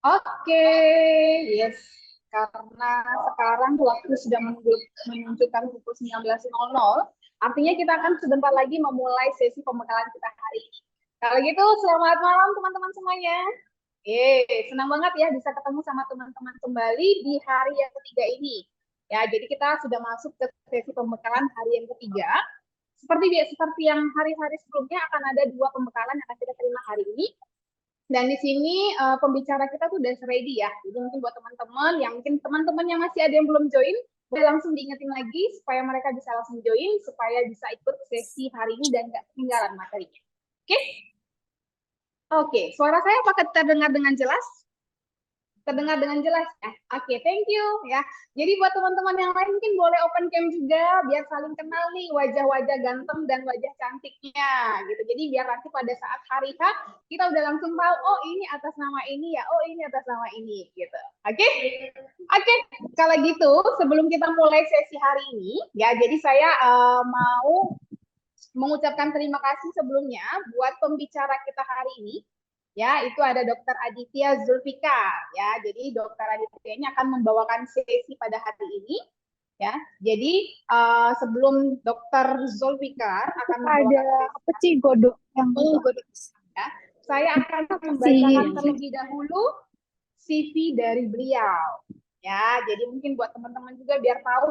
Oke, yes. Karena sekarang waktu sudah menunjukkan pukul 19.00, artinya kita akan sebentar lagi memulai sesi pembekalan kita hari ini. Kalau gitu, selamat malam teman-teman semuanya. Senang banget ya bisa ketemu sama teman-teman kembali di hari yang ketiga ini. Ya, jadi kita sudah masuk ke sesi pembekalan hari yang ketiga. Seperti yang hari-hari sebelumnya akan ada dua pembekalan yang akan kita terima hari ini. Dan di sini pembicara kita tuh udah ready ya. Jadi mungkin buat teman-teman yang mungkin teman-teman yang masih ada yang belum join, boleh langsung diingetin lagi supaya mereka bisa langsung join, supaya bisa ikut sesi hari ini dan nggak ketinggalan materinya. Oke? Oke, suara saya apakah terdengar dengan jelas? Terdengar dengan jelas ya? Oke, thank you ya. Jadi buat teman-teman yang lain mungkin boleh open cam juga biar saling kenal nih wajah-wajah ganteng dan wajah cantiknya gitu. Jadi biar nanti pada saat hari H kita udah langsung tahu, oh ini atas nama ini ya, oh ini atas nama ini gitu. Oke? Oke, kalau gitu sebelum kita mulai sesi hari ini ya, jadi saya mau mengucapkan terima kasih sebelumnya buat pembicara kita hari ini. Ya, itu ada Dokter Aditya Zulfikar. Ya, jadi Dokter Aditya ini akan membawakan sesi pada hari ini. Ya, jadi sebelum Dokter Zulfikar akan Ada membawakan apa sesi, sih godok yang ya, saya akan membacakan kasih terlebih dahulu CV dari beliau. Ya, jadi mungkin buat teman-teman juga biar tahu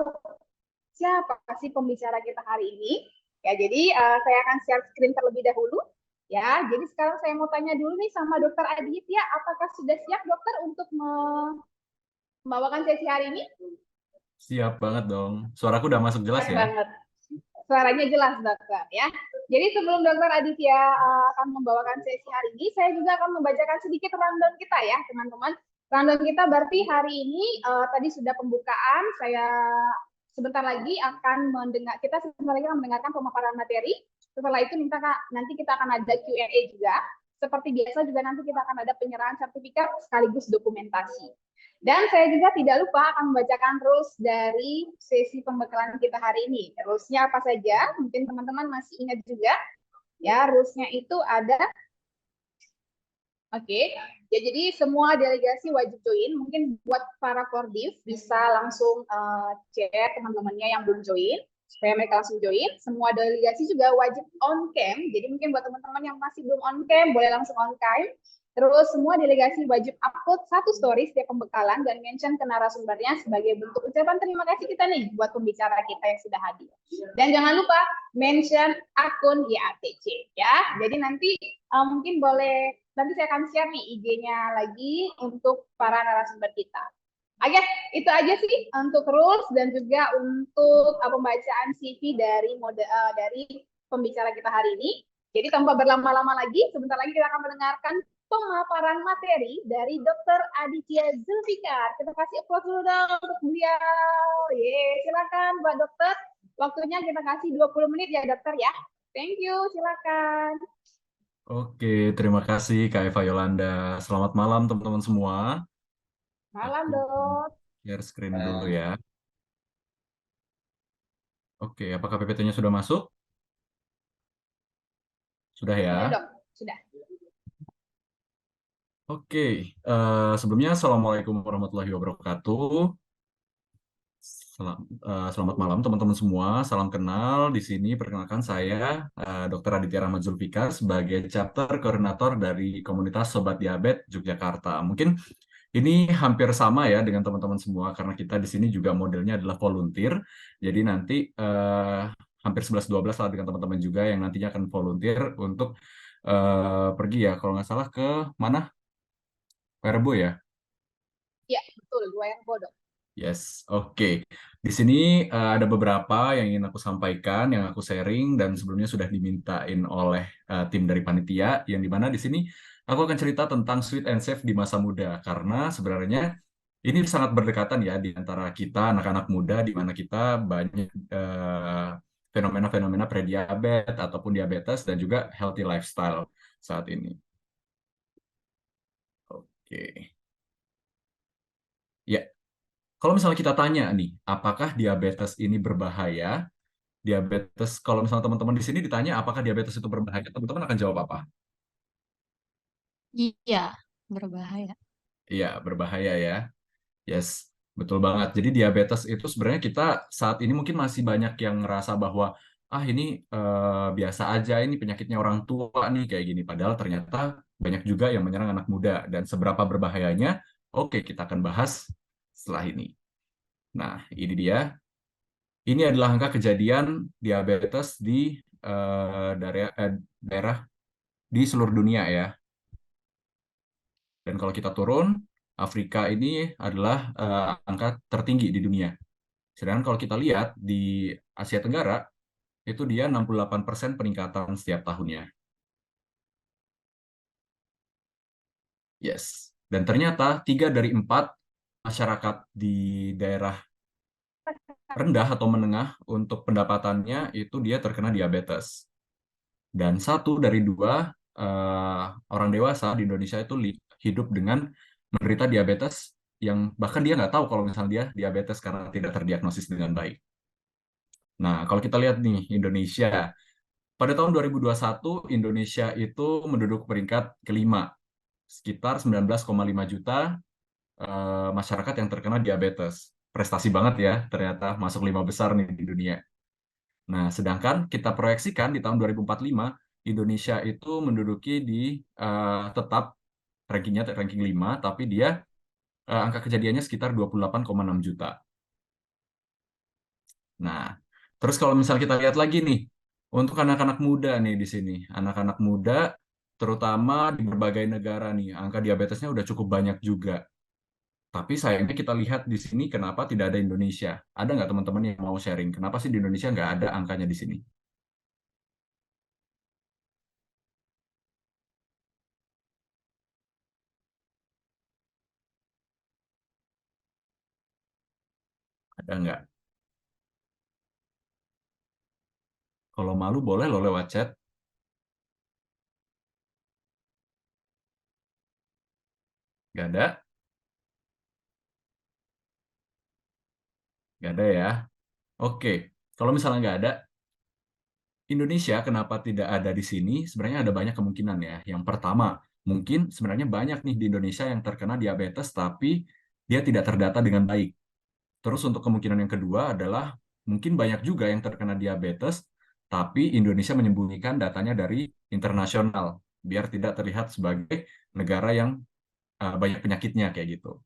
siapa sih pembicara kita hari ini. Ya, jadi saya akan share screen terlebih dahulu. Ya, jadi sekarang saya mau tanya dulu nih sama Dokter Aditya, apakah sudah siap dokter untuk membawakan sesi hari ini? Siap banget dong. Suaraku udah masuk jelas Siap ya? banget. Suaranya jelas dokter ya. Jadi sebelum Dokter Aditya akan membawakan sesi hari ini, saya juga akan membacakan sedikit rundown kita ya teman-teman. Rundown kita berarti hari ini tadi sudah pembukaan, saya sebentar lagi akan mendengar, kita sebentar lagi akan mendengarkan pemaparan materi. Setelah itu nanti kita akan ada Q&A juga. Seperti biasa juga nanti kita akan ada penyerahan sertifikat sekaligus dokumentasi. Dan saya juga tidak lupa akan membacakan rules dari sesi pembekalan kita hari ini. Rulesnya apa saja? Mungkin teman-teman masih ingat juga. Ya, rulesnya itu ada. Oke, ya jadi semua delegasi wajib join. Mungkin buat para Kordiv bisa langsung share teman-temannya yang belum join, supaya mereka langsung join. Semua delegasi juga wajib on cam. Jadi mungkin buat teman-teman yang masih belum on cam, boleh langsung on cam. Terus semua delegasi wajib upload satu story setiap pembekalan dan mention ke narasumbernya sebagai bentuk ucapan terima kasih kita nih buat pembicara kita yang sudah hadir. Dan jangan lupa mention akun YATC ya. Jadi nanti mungkin boleh, nanti saya akan share nih IG-nya lagi untuk para narasumber kita. Oke, itu aja sih untuk rules dan juga untuk pembacaan CV dari pembicara kita hari ini. Jadi tanpa berlama-lama lagi, sebentar lagi kita akan mendengarkan pemaparan materi dari Dr. Aditya Zulfikar. Kita kasih applause dulu dong untuk beliau. Silakan Pak Dokter. Waktunya kita kasih 20 menit ya Dokter ya. Thank you, silakan. Oke, terima kasih Kak Eva Yolanda. Selamat malam teman-teman semua. Malam Aku Dok. share screen dulu ya. Oke, apakah PPT-nya sudah masuk? Sudah ya? Sudah Dok, sudah. Oke, sebelumnya Assalamualaikum warahmatullahi wabarakatuh. Selamat malam teman-teman semua. Salam kenal. Di sini perkenalkan saya Dr. Aditya Rahmat Zulfikar sebagai chapter koordinator dari komunitas Sobat Diabetes Yogyakarta. Mungkin ini hampir sama ya dengan teman-teman semua karena kita di sini juga modelnya adalah volunteer. Jadi nanti hampir 11-12 lah dengan teman-teman juga yang nantinya akan volunteer untuk pergi ya kalau nggak salah ke mana? Werebo ya? Iya, betul. Dua yang bodoh. Yes, oke. Di sini ada beberapa yang ingin aku sampaikan, yang aku sharing, dan sebelumnya sudah dimintain oleh tim dari panitia, yang dimana di sini aku akan cerita tentang sweet and safe di masa muda, karena sebenarnya ini sangat berdekatan ya di antara kita, anak-anak muda, di mana kita banyak fenomena-fenomena prediabetes ataupun diabetes, dan juga healthy lifestyle saat ini. Oke. Ya, kalau misalnya kita tanya nih, apakah diabetes ini berbahaya? Diabetes, kalau misalnya teman-teman di sini ditanya apakah diabetes itu berbahaya, teman-teman akan jawab apa? iya berbahaya. Iya, berbahaya ya. Yes, betul banget. Jadi diabetes itu sebenarnya kita saat ini mungkin masih banyak yang ngerasa bahwa ini biasa aja, ini penyakitnya orang tua nih kayak gini. Padahal ternyata banyak juga yang menyerang anak muda dan seberapa berbahayanya. Oke, kita akan bahas setelah ini. Nah, ini dia. Ini adalah angka kejadian diabetes di daerah di seluruh dunia ya. Dan kalau kita turun, Afrika ini adalah angka tertinggi di dunia. Sedangkan kalau kita lihat di Asia Tenggara, itu dia 68% peningkatan setiap tahunnya. Yes. Dan ternyata 3 dari 4 masyarakat di daerah rendah atau menengah untuk pendapatannya itu dia terkena diabetes. Dan 1 dari 2 orang dewasa di Indonesia itu hidup dengan menderita diabetes yang bahkan dia nggak tahu kalau misalnya dia diabetes karena tidak terdiagnosis dengan baik. Nah, kalau kita lihat nih Indonesia, pada tahun 2021 Indonesia itu menduduki peringkat kelima, sekitar 19,5 juta masyarakat yang terkena diabetes. Prestasi banget ya, ternyata masuk 5 besar nih di dunia. Nah, sedangkan kita proyeksikan di tahun 2045 Indonesia itu menduduki di tetap rankingnya ranking 5, tapi dia angka kejadiannya sekitar 28,6 juta. Nah, terus kalau misal kita lihat lagi nih, untuk anak-anak muda nih di sini, anak-anak muda terutama di berbagai negara nih, angka diabetesnya udah cukup banyak juga. Tapi sayangnya kita lihat di sini kenapa tidak ada Indonesia. Ada nggak teman-teman yang mau sharing? Kenapa sih di Indonesia nggak ada angkanya di sini? Ada nggak? Kalau malu boleh lo lewat chat. Nggak ada? Nggak ada ya? Oke. Kalau misalnya nggak ada, Indonesia kenapa tidak ada di sini? Sebenarnya ada banyak kemungkinan ya. Yang pertama, mungkin sebenarnya banyak nih di Indonesia yang terkena diabetes, tapi dia tidak terdata dengan baik. Terus untuk kemungkinan yang kedua adalah mungkin banyak juga yang terkena diabetes, tapi Indonesia menyembunyikan datanya dari internasional, biar tidak terlihat sebagai negara yang banyak penyakitnya kayak gitu.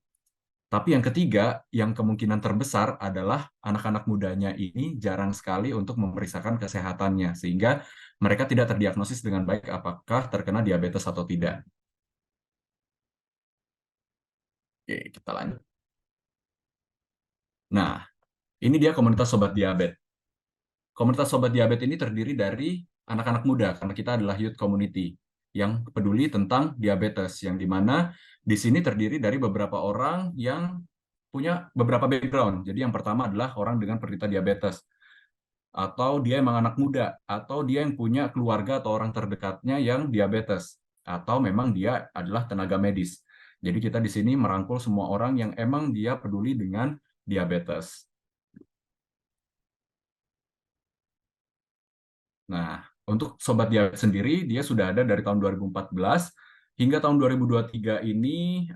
Tapi yang ketiga, yang kemungkinan terbesar adalah anak-anak mudanya ini jarang sekali untuk memeriksakan kesehatannya, sehingga mereka tidak terdiagnosis dengan baik apakah terkena diabetes atau tidak. Oke, kita lanjut. Nah, ini dia komunitas Sobat Diabetes. Komunitas Sobat Diabetes ini terdiri dari anak-anak muda, karena kita adalah youth community yang peduli tentang diabetes, yang dimana di sini terdiri dari beberapa orang yang punya beberapa background. Jadi yang pertama adalah orang dengan penderita diabetes, atau dia emang anak muda, atau dia yang punya keluarga atau orang terdekatnya yang diabetes, atau memang dia adalah tenaga medis. Jadi kita di sini merangkul semua orang yang emang dia peduli dengan diabetes. Nah, untuk Sobat Diabetes sendiri, dia sudah ada dari tahun 2014 hingga tahun 2023 ini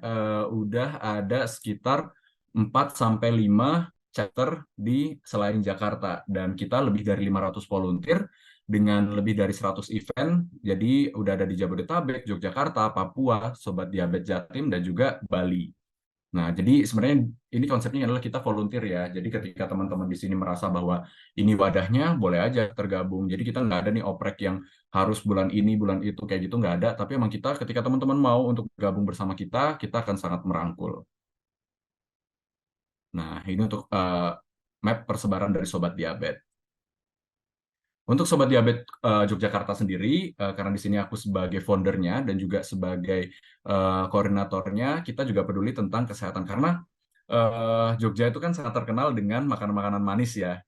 udah ada sekitar 4 sampai 5 chapter di selain Jakarta. Dan kita lebih dari 500 volunteer dengan lebih dari 100 event. Jadi udah ada di Jabodetabek, Yogyakarta, Papua, Sobat Diabetes Jatim, dan juga Bali. Nah, jadi sebenarnya ini konsepnya adalah kita volunteer ya. Jadi ketika teman-teman di sini merasa bahwa ini wadahnya, boleh aja tergabung. Jadi kita nggak ada nih oprek yang harus bulan ini, bulan itu, kayak gitu nggak ada. Tapi emang kita ketika teman-teman mau untuk gabung bersama kita akan sangat merangkul. Nah, ini untuk map persebaran dari Sobat Diabetes. Untuk Sobat Diabetes Yogyakarta sendiri, karena di sini aku sebagai foundernya dan juga sebagai koordinatornya, kita juga peduli tentang kesehatan. Karena Jogja itu kan sangat terkenal dengan makanan-makanan manis ya.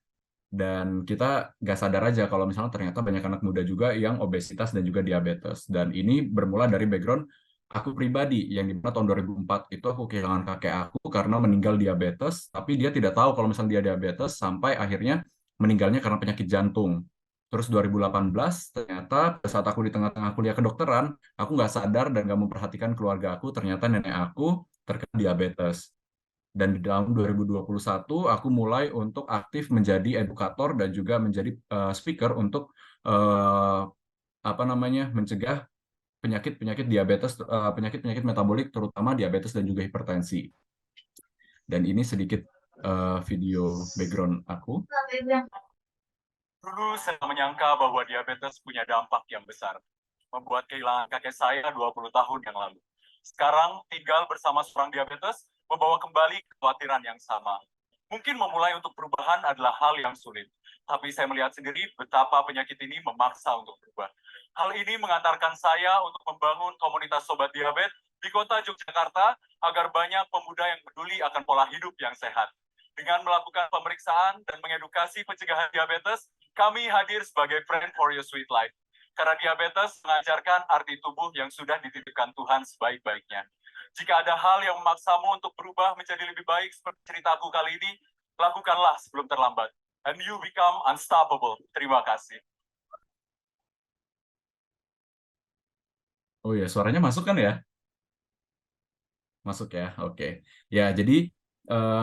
Dan kita nggak sadar aja kalau misalnya ternyata banyak anak muda juga yang obesitas dan juga diabetes. Dan ini bermula dari background aku pribadi, yang di mana tahun 2004 itu aku kehilangan kakek aku karena meninggal diabetes, tapi dia tidak tahu kalau misalnya dia diabetes sampai akhirnya meninggalnya karena penyakit jantung. Terus 2018 ternyata pada saat aku di tengah-tengah kuliah kedokteran, aku nggak sadar dan nggak memperhatikan keluarga aku, ternyata nenek aku terkait diabetes. Dan di tahun 2021 aku mulai untuk aktif menjadi edukator dan juga menjadi speaker untuk mencegah penyakit-penyakit diabetes, penyakit-penyakit metabolik, terutama diabetes dan juga hipertensi. Dan ini sedikit video background aku. Dulu saya menyangka bahwa diabetes punya dampak yang besar, membuat kehilangan kakek saya 20 tahun yang lalu. Sekarang tinggal bersama seorang diabetes, membawa kembali kekhawatiran yang sama. Mungkin memulai untuk perubahan adalah hal yang sulit, tapi saya melihat sendiri betapa penyakit ini memaksa untuk berubah. Hal ini mengantarkan saya untuk membangun komunitas Sobat Diabetes di kota Yogyakarta agar banyak pemuda yang peduli akan pola hidup yang sehat. Dengan melakukan pemeriksaan dan mengedukasi pencegahan diabetes, kami hadir sebagai Friend for Your Sweet Life. Karena diabetes mengajarkan arti tubuh yang sudah dititipkan Tuhan sebaik-baiknya. Jika ada hal yang memaksamu untuk berubah menjadi lebih baik seperti ceritaku kali ini, lakukanlah sebelum terlambat. And you become unstoppable. Terima kasih. Oh ya, suaranya masuk kan ya? Masuk ya, oke. Ya, jadi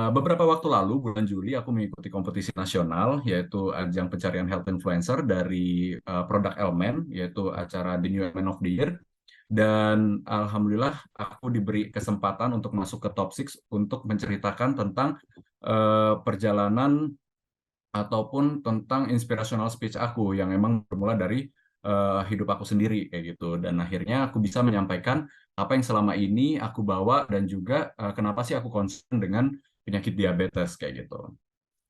beberapa waktu lalu, bulan Juli, aku mengikuti kompetisi nasional, yaitu ajang pencarian health influencer dari produk Elmen, yaitu acara The New Elmen of the Year. Dan alhamdulillah, aku diberi kesempatan untuk masuk ke top 6 untuk menceritakan tentang perjalanan ataupun tentang inspirational speech aku yang memang bermula dari hidup aku sendiri kayak gitu. Dan akhirnya aku bisa menyampaikan apa yang selama ini aku bawa dan juga kenapa sih aku concern dengan penyakit diabetes kayak gitu.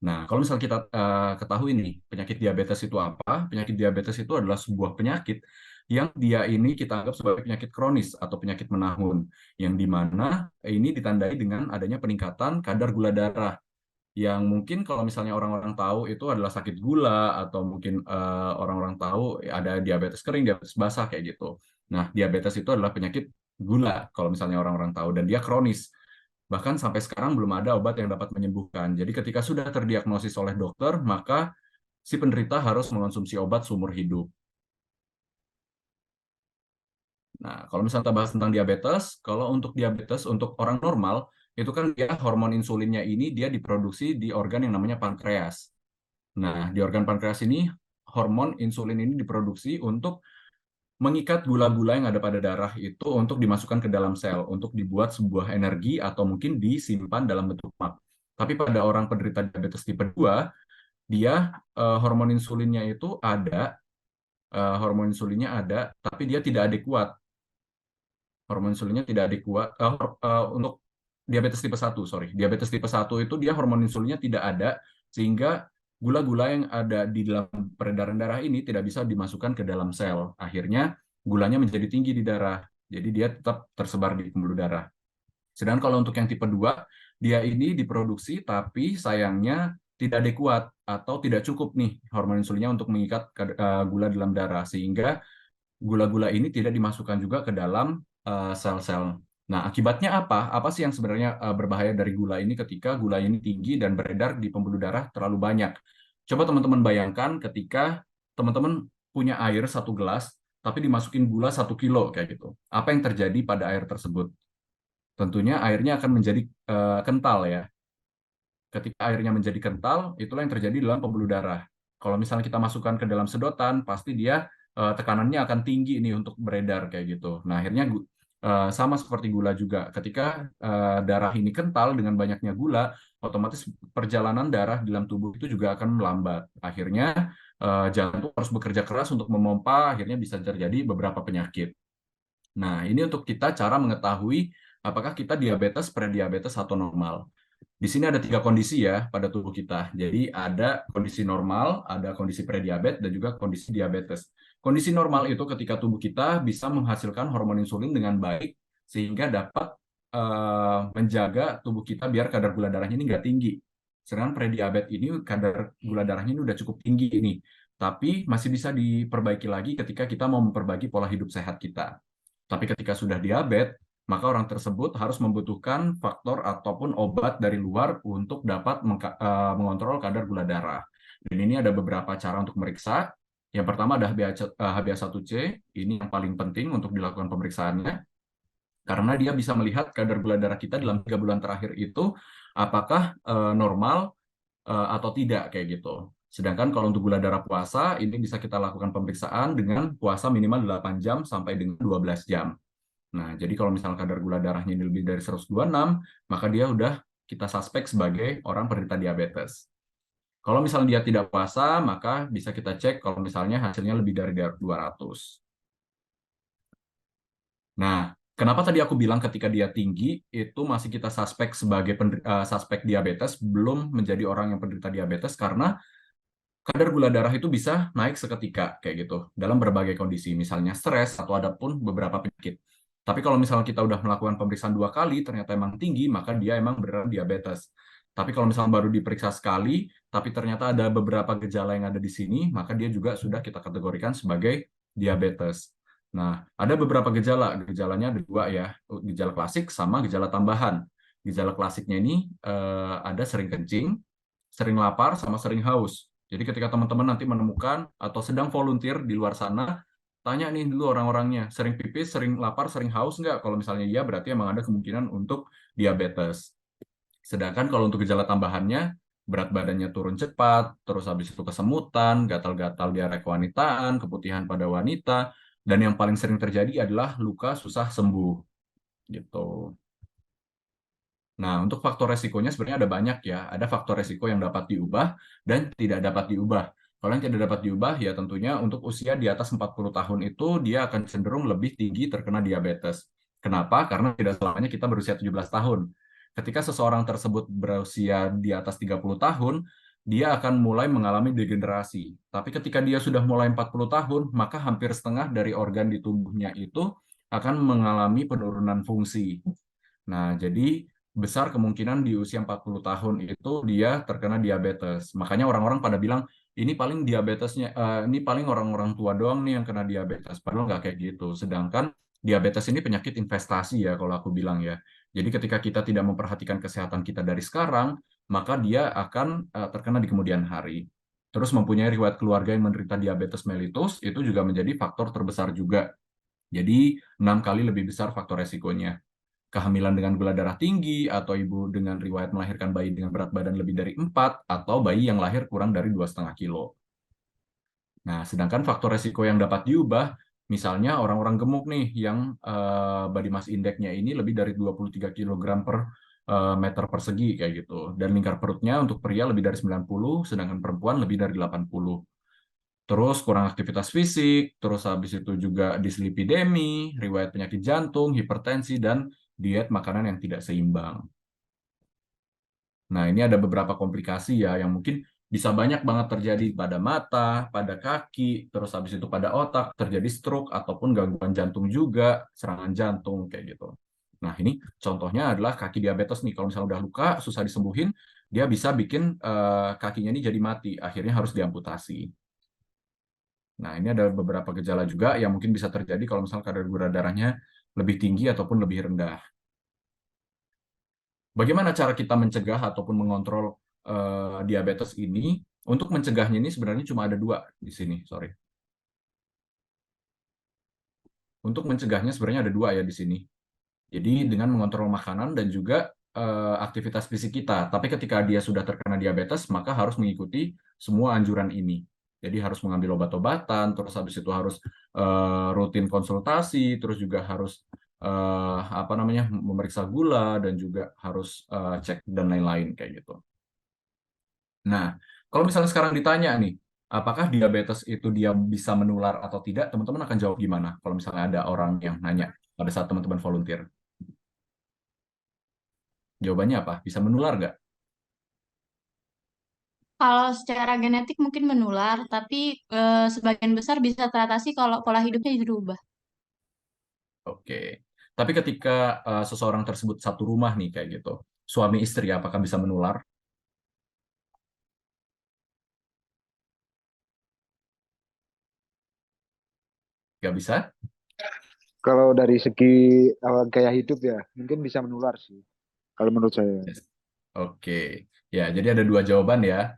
Nah, kalau misal kita ketahui nih, penyakit diabetes itu apa? Penyakit diabetes itu adalah sebuah penyakit yang dia ini kita anggap sebagai penyakit kronis atau penyakit menahun, yang dimana ini ditandai dengan adanya peningkatan kadar gula darah yang mungkin kalau misalnya orang-orang tahu itu adalah sakit gula atau mungkin orang-orang tahu ada diabetes kering, diabetes basah kayak gitu. Nah, diabetes itu adalah penyakit gula kalau misalnya orang-orang tahu dan dia kronis. Bahkan sampai sekarang belum ada obat yang dapat menyembuhkan. Jadi ketika sudah terdiagnosis oleh dokter, maka si penderita harus mengonsumsi obat seumur hidup. Nah, kalau misalnya kita bahas tentang diabetes, kalau untuk diabetes untuk orang normal, itu kan dia hormon insulinnya ini dia diproduksi di organ yang namanya pankreas. Nah, di organ pankreas ini hormon insulin ini diproduksi untuk mengikat gula-gula yang ada pada darah itu untuk dimasukkan ke dalam sel, untuk dibuat sebuah energi atau mungkin disimpan dalam bentuk lemak. Tapi pada orang penderita diabetes tipe 2, dia hormon insulinnya itu ada, tapi dia tidak adekuat. Hormon insulinnya tidak adekuat untuk diabetes tipe 1, sorry. Diabetes tipe 1 itu dia hormon insulinnya tidak ada, sehingga gula-gula yang ada di dalam peredaran darah ini tidak bisa dimasukkan ke dalam sel. Akhirnya gulanya menjadi tinggi di darah, jadi dia tetap tersebar di pembuluh darah. Sedangkan kalau untuk yang tipe 2, dia ini diproduksi tapi sayangnya tidak adekuat atau tidak cukup nih hormon insulinnya untuk mengikat gula dalam darah, sehingga gula-gula ini tidak dimasukkan juga ke dalam sel-sel. Nah, akibatnya apa? Apa sih yang sebenarnya berbahaya dari gula ini ketika gula ini tinggi dan beredar di pembuluh darah terlalu banyak? Coba teman-teman bayangkan ketika teman-teman punya air 1 gelas, tapi dimasukin gula 1 kilo kayak gitu. Apa yang terjadi pada air tersebut? Tentunya airnya akan menjadi kental ya. Ketika airnya menjadi kental, itulah yang terjadi dalam pembuluh darah. Kalau misalnya kita masukkan ke dalam sedotan, pasti dia tekanannya akan tinggi ini untuk beredar kayak gitu. Nah, akhirnya sama seperti gula juga. Ketika darah ini kental dengan banyaknya gula, otomatis perjalanan darah dalam tubuh itu juga akan melambat. Akhirnya jantung harus bekerja keras untuk memompa, akhirnya bisa terjadi beberapa penyakit. Nah, ini untuk kita cara mengetahui apakah kita diabetes, prediabetes, atau normal. Di sini ada 3 kondisi ya pada tubuh kita. Jadi ada kondisi normal, ada kondisi prediabetes, dan juga kondisi diabetes. Kondisi normal itu ketika tubuh kita bisa menghasilkan hormon insulin dengan baik, sehingga dapat menjaga tubuh kita biar kadar gula darahnya ini nggak tinggi. Sedangkan prediabetes ini kadar gula darahnya ini udah cukup tinggi ini. Tapi masih bisa diperbaiki lagi ketika kita mau memperbaiki pola hidup sehat kita. Tapi ketika sudah diabetes, maka orang tersebut harus membutuhkan faktor ataupun obat dari luar untuk dapat mengontrol kadar gula darah. Dan ini ada beberapa cara untuk meriksa. Yang pertama ada HbA1c, ini yang paling penting untuk dilakukan pemeriksaannya. Karena dia bisa melihat kadar gula darah kita dalam 3 bulan terakhir itu apakah normal atau tidak kayak gitu. Sedangkan kalau untuk gula darah puasa, ini bisa kita lakukan pemeriksaan dengan puasa minimal 8 jam sampai dengan 12 jam. Nah, jadi kalau misalnya kadar gula darahnya ini lebih dari 126, maka dia udah kita suspek sebagai orang penderita diabetes. Kalau misalnya dia tidak puasa, maka bisa kita cek kalau misalnya hasilnya lebih dari 200. Nah, kenapa tadi aku bilang ketika dia tinggi, itu masih kita suspek sebagai suspek diabetes, belum menjadi orang yang penderita diabetes, karena kadar gula darah itu bisa naik seketika kayak gitu dalam berbagai kondisi, misalnya stres atau ada pun beberapa penyakit. Tapi kalau misalnya kita udah melakukan pemeriksaan 2 kali ternyata emang tinggi, maka dia emang beneran diabetes. Tapi kalau misalnya baru diperiksa sekali tapi ternyata ada beberapa gejala yang ada di sini, maka dia juga sudah kita kategorikan sebagai diabetes. Nah, ada beberapa gejala. Gejalanya ada 2 ya, gejala klasik sama gejala tambahan. Gejala klasiknya ini ada sering kencing, sering lapar, sama sering haus. Jadi ketika teman-teman nanti menemukan atau sedang volunteer di luar sana, tanya nih dulu orang-orangnya, sering pipis, sering lapar, sering haus nggak? Kalau misalnya iya, berarti emang ada kemungkinan untuk diabetes. Sedangkan kalau untuk gejala tambahannya, berat badannya turun cepat, terus habis itu kesemutan, gatal-gatal diare kewanitaan, keputihan pada wanita, dan yang paling sering terjadi adalah luka susah sembuh. Gitu. Nah, untuk faktor resikonya sebenarnya ada banyak ya. Ada faktor resiko yang dapat diubah dan tidak dapat diubah. Kalau yang tidak dapat diubah, ya tentunya untuk usia di atas 40 tahun itu dia akan cenderung lebih tinggi terkena diabetes. Kenapa? Karena tidak selamanya kita berusia 17 tahun. Ketika seseorang tersebut berusia di atas 30 tahun, dia akan mulai mengalami degenerasi. Tapi ketika dia sudah mulai 40 tahun, maka hampir setengah dari organ di tubuhnya itu akan mengalami penurunan fungsi. Nah, jadi besar kemungkinan di usia 40 tahun itu dia terkena diabetes. Makanya orang-orang pada bilang, ini paling diabetesnya, ini paling orang-orang tua doang nih yang kena diabetes. Padahal nggak kayak gitu. Sedangkan diabetes ini penyakit investasi ya, kalau aku bilang ya. Jadi ketika kita tidak memperhatikan kesehatan kita dari sekarang, maka dia akan terkena di kemudian hari. Terus mempunyai riwayat keluarga yang menderita diabetes mellitus, itu juga menjadi faktor terbesar juga. Jadi 6 kali lebih besar faktor resikonya. Kehamilan dengan gula darah tinggi, atau ibu dengan riwayat melahirkan bayi dengan berat badan lebih dari 4, atau bayi yang lahir kurang dari 2,5 kilo. Nah, sedangkan faktor resiko yang dapat diubah, misalnya orang-orang gemuk nih, yang body mass index-nya ini lebih dari 23 kg per meter persegi, kayak gitu. Dan lingkar perutnya untuk pria lebih dari 90, sedangkan perempuan lebih dari 80. Terus kurang aktivitas fisik, terus habis itu juga dislipidemi, riwayat penyakit jantung, hipertensi, dan diet makanan yang tidak seimbang. Nah, ini ada beberapa komplikasi ya yang mungkin bisa banyak banget terjadi pada mata, pada kaki, terus habis itu pada otak, terjadi stroke ataupun gangguan jantung juga, serangan jantung kayak gitu. Nah, ini contohnya adalah kaki diabetes nih. Kalau misalnya udah luka, susah disembuhin, dia bisa bikin kakinya ini jadi mati, akhirnya harus diamputasi. Nah, ini ada beberapa gejala juga yang mungkin bisa terjadi kalau misalnya kadar gula darahnya lebih tinggi ataupun lebih rendah. Bagaimana cara kita mencegah ataupun mengontrol diabetes ini? Untuk mencegahnya ini sebenarnya cuma ada 2 di sini, sorry. Untuk mencegahnya sebenarnya ada 2 ya di sini. Jadi dengan mengontrol makanan dan juga aktivitas fisik kita. Tapi ketika dia sudah terkena diabetes, maka harus mengikuti semua anjuran ini. Jadi harus mengambil obat-obatan, terus habis itu harus rutin konsultasi, terus juga harus apa namanya, memeriksa gula, dan juga harus cek dan lain-lain kayak gitu. Nah, kalau misalnya sekarang ditanya nih, apakah diabetes itu dia bisa menular atau tidak, teman-teman akan jawab gimana kalau misalnya ada orang yang nanya pada saat teman-teman volunteer? Jawabannya apa? Bisa menular nggak? Kalau secara genetik mungkin menular, tapi sebagian besar bisa teratasi kalau pola hidupnya dirubah. Oke. Tapi ketika seseorang tersebut satu rumah nih kayak gitu, suami istri apakah bisa menular? Nggak bisa? Kalau dari segi gaya hidup ya, mungkin bisa menular sih. Kalau menurut saya. Yes. Oke. Ya, jadi ada 2 jawaban ya.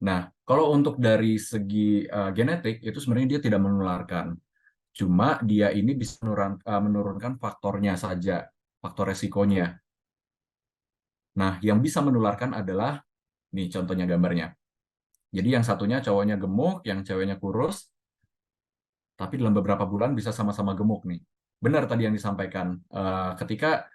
Nah, kalau untuk dari segi genetik, itu sebenarnya dia tidak menularkan. Cuma dia ini bisa menurunkan faktornya saja, faktor resikonya. Nah, yang bisa menularkan adalah, nih contohnya gambarnya. Jadi yang satunya cowoknya gemuk, yang ceweknya kurus, tapi dalam beberapa bulan bisa sama-sama gemuk nih. Benar tadi yang disampaikan, ketika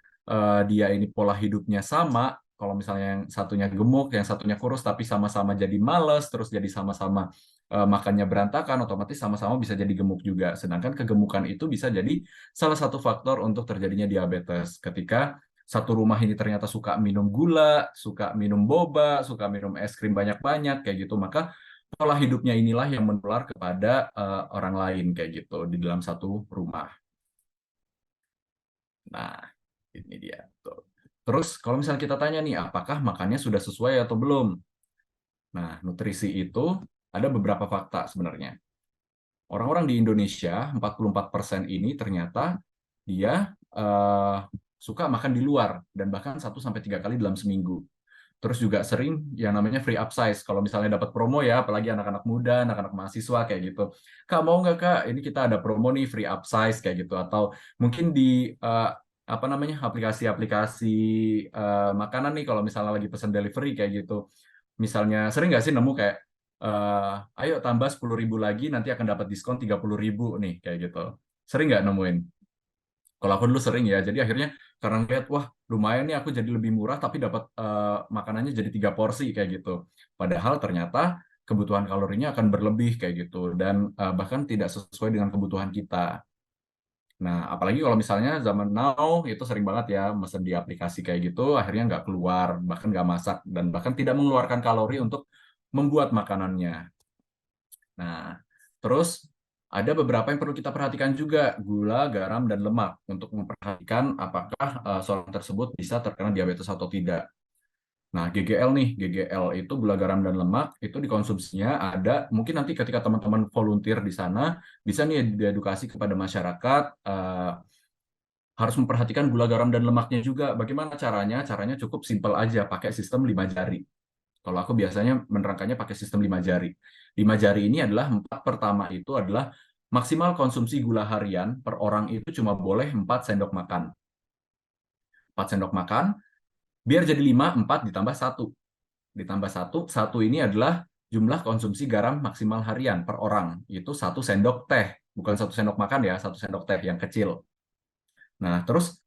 dia ini pola hidupnya sama, kalau misalnya yang satunya gemuk, yang satunya kurus, tapi sama-sama jadi males, terus jadi sama-sama makannya berantakan, otomatis sama-sama bisa jadi gemuk juga. Sedangkan kegemukan itu bisa jadi salah satu faktor untuk terjadinya diabetes. Ketika satu rumah ini ternyata suka minum gula, suka minum boba, suka minum es krim banyak-banyak, kayak gitu, maka pola hidupnya inilah yang menular kepada orang lain, kayak gitu, di dalam satu rumah. Nah, ini dia. Tuh. Terus kalau misalnya kita tanya nih, apakah makannya sudah sesuai atau belum? Nah, nutrisi itu ada beberapa fakta sebenarnya. Orang-orang di Indonesia, 44% ini ternyata dia suka makan di luar, dan bahkan 1-3 kali dalam seminggu. Terus juga sering yang namanya free upsize. Kalau misalnya dapat promo ya, apalagi anak-anak muda, anak-anak mahasiswa kayak gitu. Kak, mau nggak Kak? Ini kita ada promo nih free upsize kayak gitu. Atau mungkin di apa namanya aplikasi-aplikasi makanan nih, kalau misalnya lagi pesan delivery kayak gitu. Misalnya sering nggak sih nemu kayak ayo tambah 10.000 lagi nanti akan dapat diskon 30.000 nih kayak gitu. Sering nggak nemuin? Kalau aku dulu sering ya, jadi akhirnya karena ngeliat, wah lumayan nih aku jadi lebih murah tapi dapat makanannya jadi 3 porsi kayak gitu. Padahal ternyata kebutuhan kalorinya akan berlebih kayak gitu, dan bahkan tidak sesuai dengan kebutuhan kita. Nah, apalagi kalau misalnya zaman now itu sering banget ya mesen di aplikasi kayak gitu, akhirnya nggak keluar, bahkan nggak masak, dan bahkan tidak mengeluarkan kalori untuk membuat makanannya. Nah, terus ada beberapa yang perlu kita perhatikan juga, gula, garam, dan lemak, untuk memperhatikan apakah seorang tersebut bisa terkena diabetes atau tidak. Nah, GGL nih, GGL itu gula, garam, dan lemak, itu dikonsumsinya ada, mungkin nanti ketika teman-teman volunteer di sana, bisa nih diedukasi kepada masyarakat, harus memperhatikan gula, garam, dan lemaknya juga. Bagaimana caranya? Caranya cukup simpel aja, pakai sistem 5 jari. Kalau aku biasanya menerangkannya pakai sistem 5 jari. 5 jari ini adalah 4 pertama itu adalah maksimal konsumsi gula harian per orang itu cuma boleh 4 sendok makan. 4 sendok makan, biar jadi 5, 4 ditambah 1. Ditambah 1, 1 ini adalah jumlah konsumsi garam maksimal harian per orang. Itu 1 sendok teh. Bukan 1 sendok makan ya, 1 sendok teh yang kecil. Nah, terus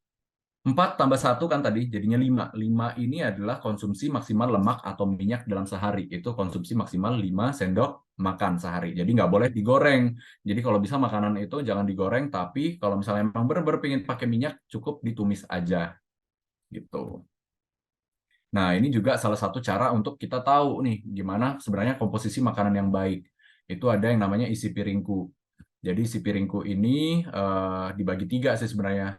4 tambah 1 kan tadi jadinya 5. 5 ini adalah konsumsi maksimal lemak atau minyak dalam sehari. Itu konsumsi maksimal 5 sendok makan sehari. Jadi nggak boleh digoreng. Jadi kalau bisa makanan itu jangan digoreng, tapi kalau misalnya memang benar-benar pengen pakai minyak, cukup ditumis aja. Gitu. Nah, ini juga salah satu cara untuk kita tahu nih gimana sebenarnya komposisi makanan yang baik. Itu ada yang namanya isi piringku. Jadi isi piringku ini dibagi 3 sih sebenarnya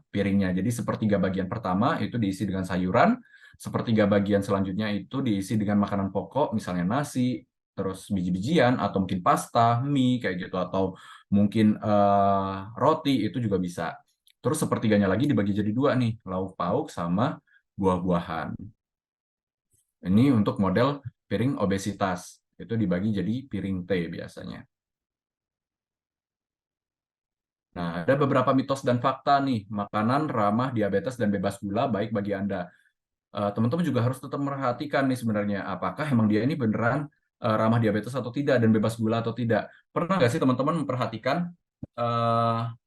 piringnya. Jadi sepertiga bagian pertama itu diisi dengan sayuran, sepertiga bagian selanjutnya itu diisi dengan makanan pokok, misalnya nasi, terus biji-bijian, atau mungkin pasta, mie, kayak gitu, atau mungkin roti, itu juga bisa. Terus sepertiganya lagi dibagi jadi 2 nih, lauk pauk sama buah-buahan. Ini untuk model piring obesitas, itu dibagi jadi piring T biasanya. Nah, ada beberapa mitos dan fakta nih, makanan ramah diabetes dan bebas gula baik bagi Anda. Teman-teman juga harus tetap merhatikan nih sebenarnya, apakah emang dia ini beneran ramah diabetes atau tidak, dan bebas gula atau tidak. Pernah nggak sih teman-teman memperhatikan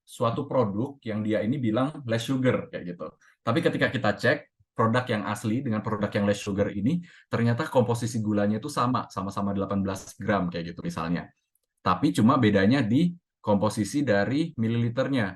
suatu produk yang dia ini bilang less sugar, kayak gitu. Tapi ketika kita cek, produk yang asli dengan produk yang less sugar ini, ternyata komposisi gulanya itu sama-sama 18 gram, kayak gitu misalnya. Tapi cuma bedanya di komposisi dari mililiternya.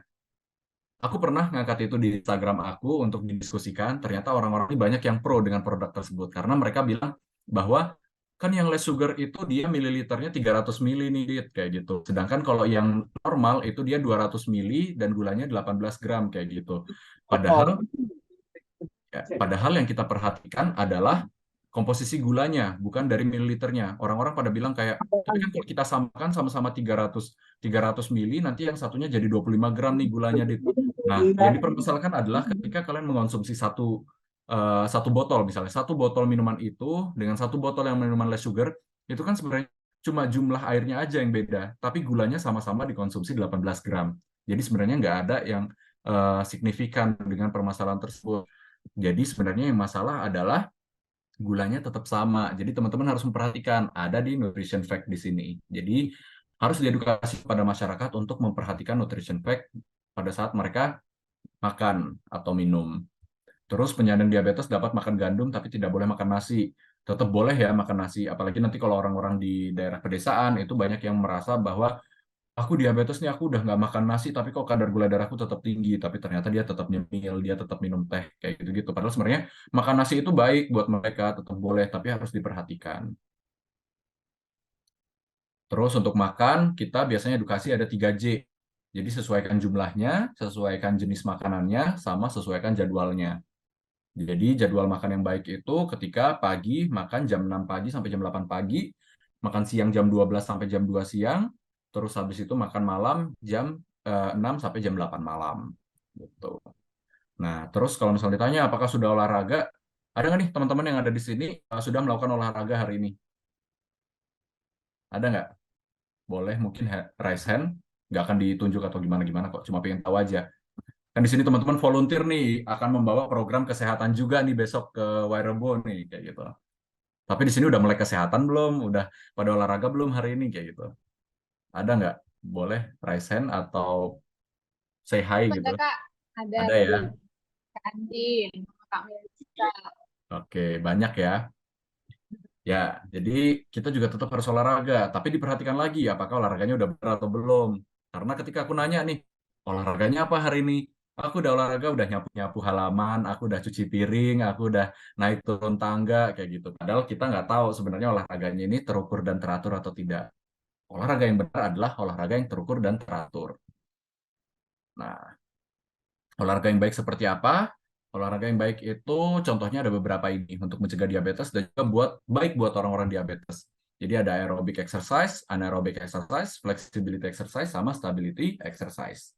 Aku pernah ngangkat itu di Instagram aku untuk didiskusikan, ternyata orang-orang ini banyak yang pro dengan produk tersebut, karena mereka bilang bahwa kan yang less sugar itu dia mililiternya 300 mili nih, Dit, kayak gitu. Sedangkan kalau yang normal itu dia 200 mili dan gulanya 18 gram, kayak gitu. Padahal yang kita perhatikan adalah komposisi gulanya, bukan dari mililiternya. Orang-orang pada bilang kayak, tapi kan kalau kita samakan sama-sama 300 mili, nanti yang satunya jadi 25 gram nih gulanya. Nah, yang dipermasalahkan adalah ketika kalian mengonsumsi satu botol, misalnya satu botol minuman itu dengan satu botol yang minuman less sugar, itu kan sebenarnya cuma jumlah airnya aja yang beda, tapi gulanya sama-sama dikonsumsi 18 gram. Jadi sebenarnya nggak ada yang signifikan dengan permasalahan tersebut. Jadi sebenarnya yang masalah adalah gulanya tetap sama. Jadi teman-teman harus memperhatikan, ada di nutrition fact di sini. Jadi harus diedukasi pada masyarakat untuk memperhatikan nutrition fact pada saat mereka makan atau minum. Terus penyandang diabetes dapat makan gandum tapi tidak boleh makan nasi. Tetap boleh ya makan nasi, apalagi nanti kalau orang-orang di daerah pedesaan itu banyak yang merasa bahwa aku diabetes nih, aku udah nggak makan nasi tapi kok kadar gula darahku tetap tinggi, tapi ternyata dia tetap nyemil, dia tetap minum teh kayak gitu-gitu. Padahal sebenarnya makan nasi itu baik buat mereka, tetap boleh, tapi harus diperhatikan. Terus untuk makan, kita biasanya edukasi ada 3J. Jadi sesuaikan jumlahnya, sesuaikan jenis makanannya, sama sesuaikan jadwalnya. Jadi jadwal makan yang baik itu ketika pagi makan jam 6 pagi sampai jam 8 pagi, makan siang jam 12 sampai jam 2 siang, terus habis itu makan malam jam 6 sampai jam 8 malam. Gitu. Nah, terus kalau misalnya ditanya apakah sudah olahraga, ada nggak nih teman-teman yang ada di sini sudah melakukan olahraga hari ini? Ada nggak? Boleh mungkin raise hand, nggak akan ditunjuk atau gimana-gimana kok, cuma pengen tahu aja. Kan di sini teman-teman volunteer nih, akan membawa program kesehatan juga nih besok ke Wairebo nih, kayak gitu. Tapi di sini udah mulai kesehatan belum? Udah pada olahraga belum hari ini, kayak gitu? Ada nggak? Boleh raise hand atau say hi Ada gitu? Kak, ada Ada tadi ya? Kak Andin, Kak Melisa. Oke, banyak ya. Ya, jadi kita juga tetap harus olahraga, tapi diperhatikan lagi apakah olahraganya udah benar atau belum. Karena ketika aku nanya nih, olahraganya apa hari ini? Aku udah olahraga, udah nyapu-nyapu halaman, aku udah cuci piring, aku udah naik turun tangga, kayak gitu. Padahal kita nggak tahu sebenarnya olahraganya ini terukur dan teratur atau tidak. Olahraga yang benar adalah olahraga yang terukur dan teratur. Nah, olahraga yang baik seperti apa? Olahraga yang baik itu contohnya ada beberapa ini untuk mencegah diabetes dan juga baik buat orang-orang diabetes. Jadi ada aerobic exercise, anaerobic exercise, flexibility exercise, sama stability exercise.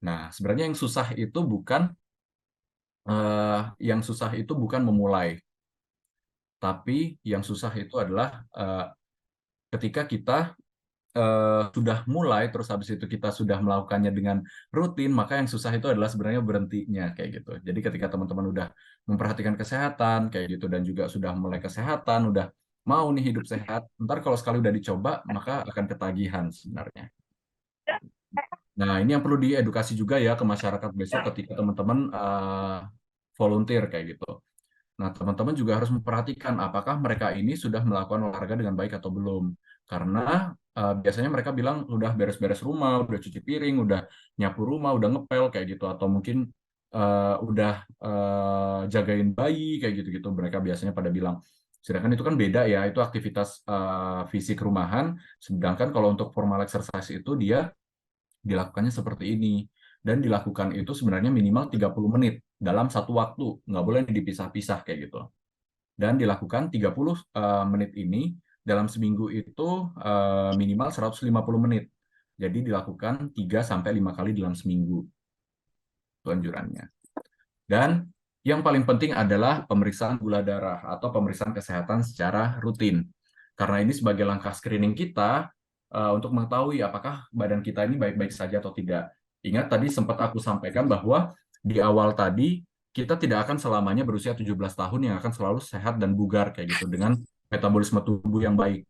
Nah, sebenarnya yang susah itu bukan memulai, tapi yang susah itu adalah ketika kita sudah mulai, terus habis itu kita sudah melakukannya dengan rutin, maka yang susah itu adalah sebenarnya berhentinya kayak gitu. Jadi ketika teman-teman udah memperhatikan kesehatan kayak gitu dan juga sudah mulai kesehatan, udah mau nih hidup sehat, ntar kalau sekali udah dicoba maka akan ketagihan sebenarnya. Nah, ini yang perlu diedukasi juga ya ke masyarakat besok ketika teman-teman volunteer kayak gitu. Nah, teman-teman juga harus memperhatikan apakah mereka ini sudah melakukan olahraga dengan baik atau belum. Karena biasanya mereka bilang udah beres-beres rumah, udah cuci piring, udah nyapu rumah, udah ngepel kayak gitu, atau mungkin udah jagain bayi kayak gitu-gitu. Mereka biasanya pada bilang. Sedangkan itu kan beda ya, itu aktivitas fisik rumahan. Sedangkan kalau untuk formal exercise itu dia dilakukannya seperti ini. Dan dilakukan itu sebenarnya minimal 30 menit dalam satu waktu. Nggak boleh dipisah-pisah kayak gitu. Dan dilakukan 30 menit ini dalam seminggu itu minimal 150 menit. Jadi dilakukan 3-5 kali dalam seminggu. Itu anjurannya. Dan yang paling penting adalah pemeriksaan gula darah atau pemeriksaan kesehatan secara rutin. Karena ini sebagai langkah screening kita untuk mengetahui apakah badan kita ini baik-baik saja atau tidak. Ingat tadi sempat aku sampaikan bahwa di awal tadi kita tidak akan selamanya berusia 17 tahun yang akan selalu sehat dan bugar kayak gitu dengan metabolisme tubuh yang baik.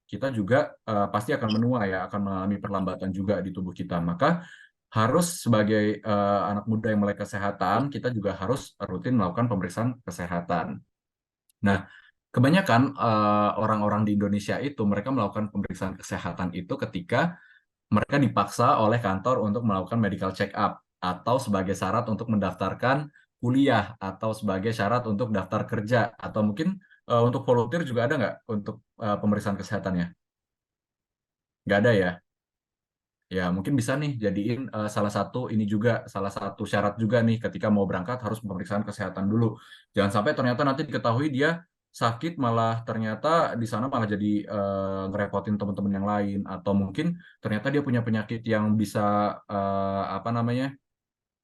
Kita juga pasti akan menua ya, akan mengalami perlambatan juga di tubuh kita. Maka harus sebagai anak muda yang melek kesehatan, kita juga harus rutin melakukan pemeriksaan kesehatan. Nah, kebanyakan orang-orang di Indonesia itu mereka melakukan pemeriksaan kesehatan itu ketika mereka dipaksa oleh kantor untuk melakukan medical check up atau sebagai syarat untuk mendaftarkan kuliah atau sebagai syarat untuk daftar kerja atau mungkin untuk volunteer juga ada nggak untuk pemeriksaan kesehatannya? Nggak ada ya? Ya, mungkin bisa nih jadiin salah satu syarat juga nih ketika mau berangkat harus pemeriksaan kesehatan dulu. Jangan sampai ternyata nanti diketahui dia sakit malah ternyata di sana malah jadi ngerepotin teman-teman yang lain atau mungkin ternyata dia punya penyakit yang bisa apa namanya?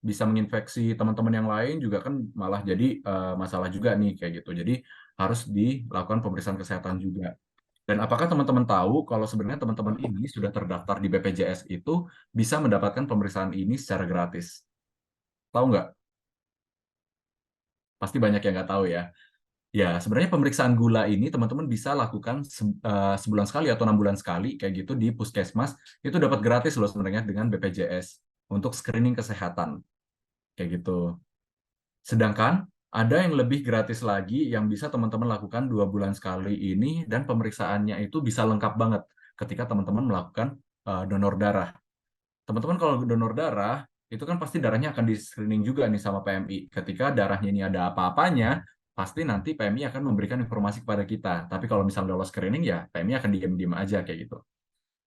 Bisa menginfeksi teman-teman yang lain juga kan malah jadi masalah juga nih kayak gitu. Jadi harus dilakukan pemeriksaan kesehatan juga. Dan apakah teman-teman tahu kalau sebenarnya teman-teman ini sudah terdaftar di BPJS itu bisa mendapatkan pemeriksaan ini secara gratis? Tahu nggak? Pasti banyak yang nggak tahu ya. Ya, sebenarnya pemeriksaan gula ini teman-teman bisa lakukan sebulan sekali atau 6 bulan sekali kayak gitu di puskesmas. Itu dapat gratis loh sebenarnya dengan BPJS untuk screening kesehatan kayak gitu. Sedangkan ada yang lebih gratis lagi yang bisa teman-teman lakukan 2 bulan sekali ini dan pemeriksaannya itu bisa lengkap banget ketika teman-teman melakukan donor darah. Teman-teman kalau donor darah itu kan pasti darahnya akan di screening juga nih sama PMI. Ketika darahnya ini ada apa-apanya, pasti nanti PMI akan memberikan informasi kepada kita. Tapi kalau misalnya lolos screening ya PMI akan diam-diam aja kayak gitu.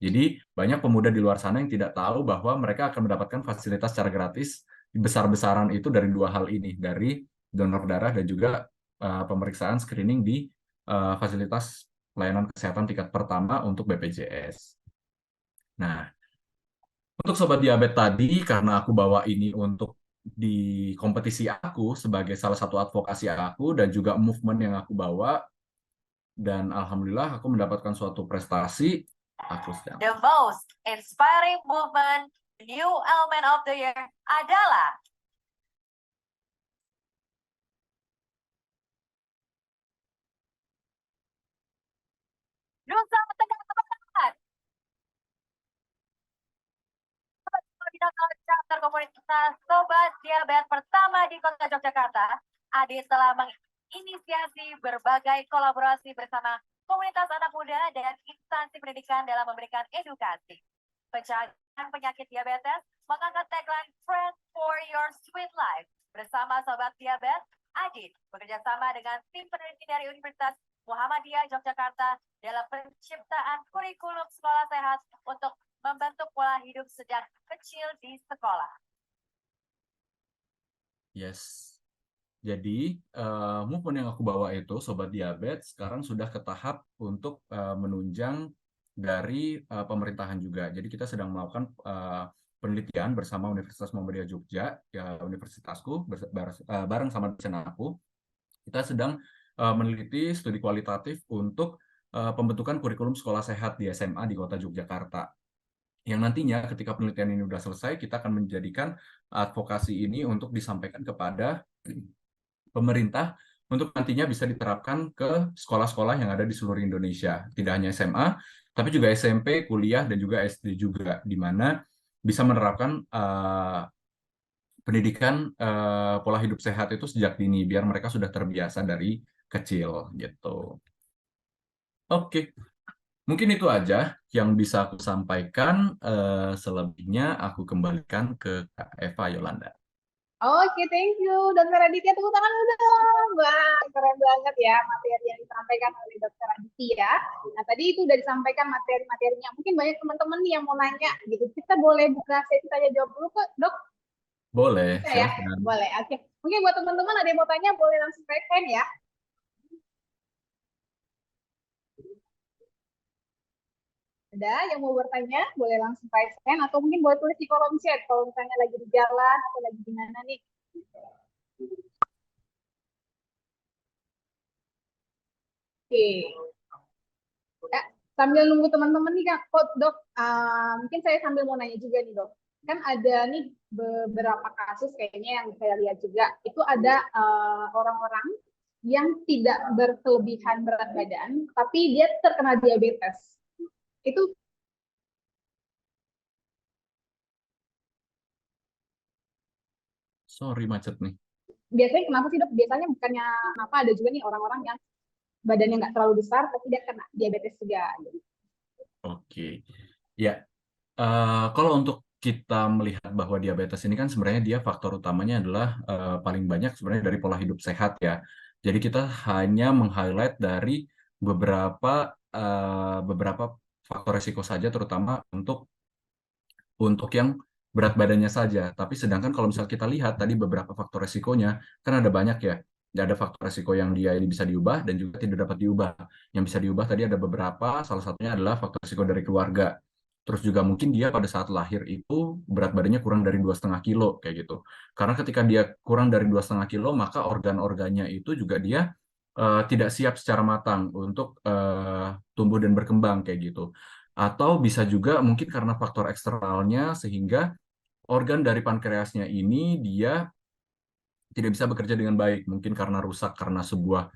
Jadi banyak pemuda di luar sana yang tidak tahu bahwa mereka akan mendapatkan fasilitas secara gratis besar-besaran itu dari dua hal ini, dari donor darah dan juga pemeriksaan screening di fasilitas pelayanan kesehatan tingkat pertama untuk BPJS. Nah, untuk Sobat Diabetes tadi, karena aku bawa ini untuk di kompetisi aku sebagai salah satu advokasi aku dan juga movement yang aku bawa, dan alhamdulillah aku mendapatkan suatu prestasi. Aku sedang. The most inspiring movement New Element of the Year adalah Nusa Tenggara Barat. Koordinator chapter komunitas Sobat Diabetes pertama di Kota Yogyakarta, Adit telah menginisiasi berbagai kolaborasi bersama komunitas anak muda dan instansi pendidikan dalam memberikan edukasi. Pencegahan penyakit diabetes mengangkat tagline Friends for Your Sweet Life. Bersama Sobat Diabetes, Adit bekerja sama dengan tim peneliti dari Universitas Muhammadiyah Yogyakarta dalam penciptaan kurikulum sekolah sehat untuk membentuk pola hidup sejak kecil di sekolah. Yes. Jadi, movement yang aku bawa itu, Sobat Diabetes, sekarang sudah ke tahap untuk menunjang dari pemerintahan juga. Jadi kita sedang melakukan penelitian bersama Universitas Muhammadiyah Jogja, ya, universitasku, bareng sama dosen aku. Kita sedang meneliti studi kualitatif untuk pembentukan kurikulum sekolah sehat di SMA di Kota Yogyakarta. Yang nantinya ketika penelitian ini sudah selesai, kita akan menjadikan advokasi ini untuk disampaikan kepada pemerintah untuk nantinya bisa diterapkan ke sekolah-sekolah yang ada di seluruh Indonesia. Tidak hanya SMA, tapi juga SMP, kuliah, dan juga SD juga, di mana bisa menerapkan pendidikan pola hidup sehat itu sejak dini, biar mereka sudah terbiasa dari kecil, gitu. Oke. Mungkin itu aja yang bisa aku sampaikan. Selebihnya aku kembalikan ke Kak Eva Yolanda. Oke, thank you. Dokter Aditya, tepuk tangan dong. Wah, keren banget ya materi yang disampaikan oleh Dokter Aditya. Nah, tadi itu udah disampaikan materi-materinya. Mungkin banyak teman-teman nih yang mau nanya gitu. Kita boleh buka sesi tanya jawab dulu kok, Dok? Boleh, Bisa ya? silakan. Boleh, oke. Mungkin buat teman-teman ada yang mau tanya, boleh langsung raise hand ya. Ada yang mau bertanya, boleh langsung raise hand atau mungkin boleh tulis di kolom chat kalau misalnya lagi di jalan atau lagi di mana nih. Oke. Ya, sambil nunggu teman-teman nih Kak, Dok, mungkin saya sambil mau nanya juga nih Dok. Kan ada nih beberapa kasus kayaknya yang saya lihat juga, itu ada orang-orang yang tidak berkelebihan berat badan, tapi dia terkena diabetes. Itu Sorry, macet nih. biasanya kenapa sih Dok? Biasanya bukannya apa, ada juga nih orang-orang yang badannya nggak terlalu besar, tapi dia kena diabetes juga. Oke. Ya, kalau untuk kita melihat bahwa diabetes ini kan sebenarnya dia faktor utamanya adalah paling banyak sebenarnya dari pola hidup sehat ya. Jadi kita hanya meng-highlight dari beberapa faktor resiko saja, terutama untuk yang berat badannya saja. Tapi sedangkan kalau misal kita lihat tadi beberapa faktor resikonya, kan ada banyak ya. Ada faktor resiko yang dia ini bisa diubah dan juga tidak dapat diubah. Yang bisa diubah tadi ada beberapa, salah satunya adalah faktor resiko dari keluarga. Terus juga mungkin dia pada saat lahir itu berat badannya kurang dari 2,5 kilo kayak gitu. Karena ketika dia kurang dari 2,5 kilo, maka organ-organnya itu juga dia tidak siap secara matang untuk tumbuh dan berkembang kayak gitu. Atau bisa juga mungkin karena faktor eksternalnya sehingga organ dari pankreasnya ini dia tidak bisa bekerja dengan baik, mungkin karena rusak karena sebuah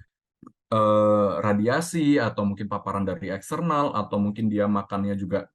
radiasi atau mungkin paparan dari eksternal atau mungkin dia makannya juga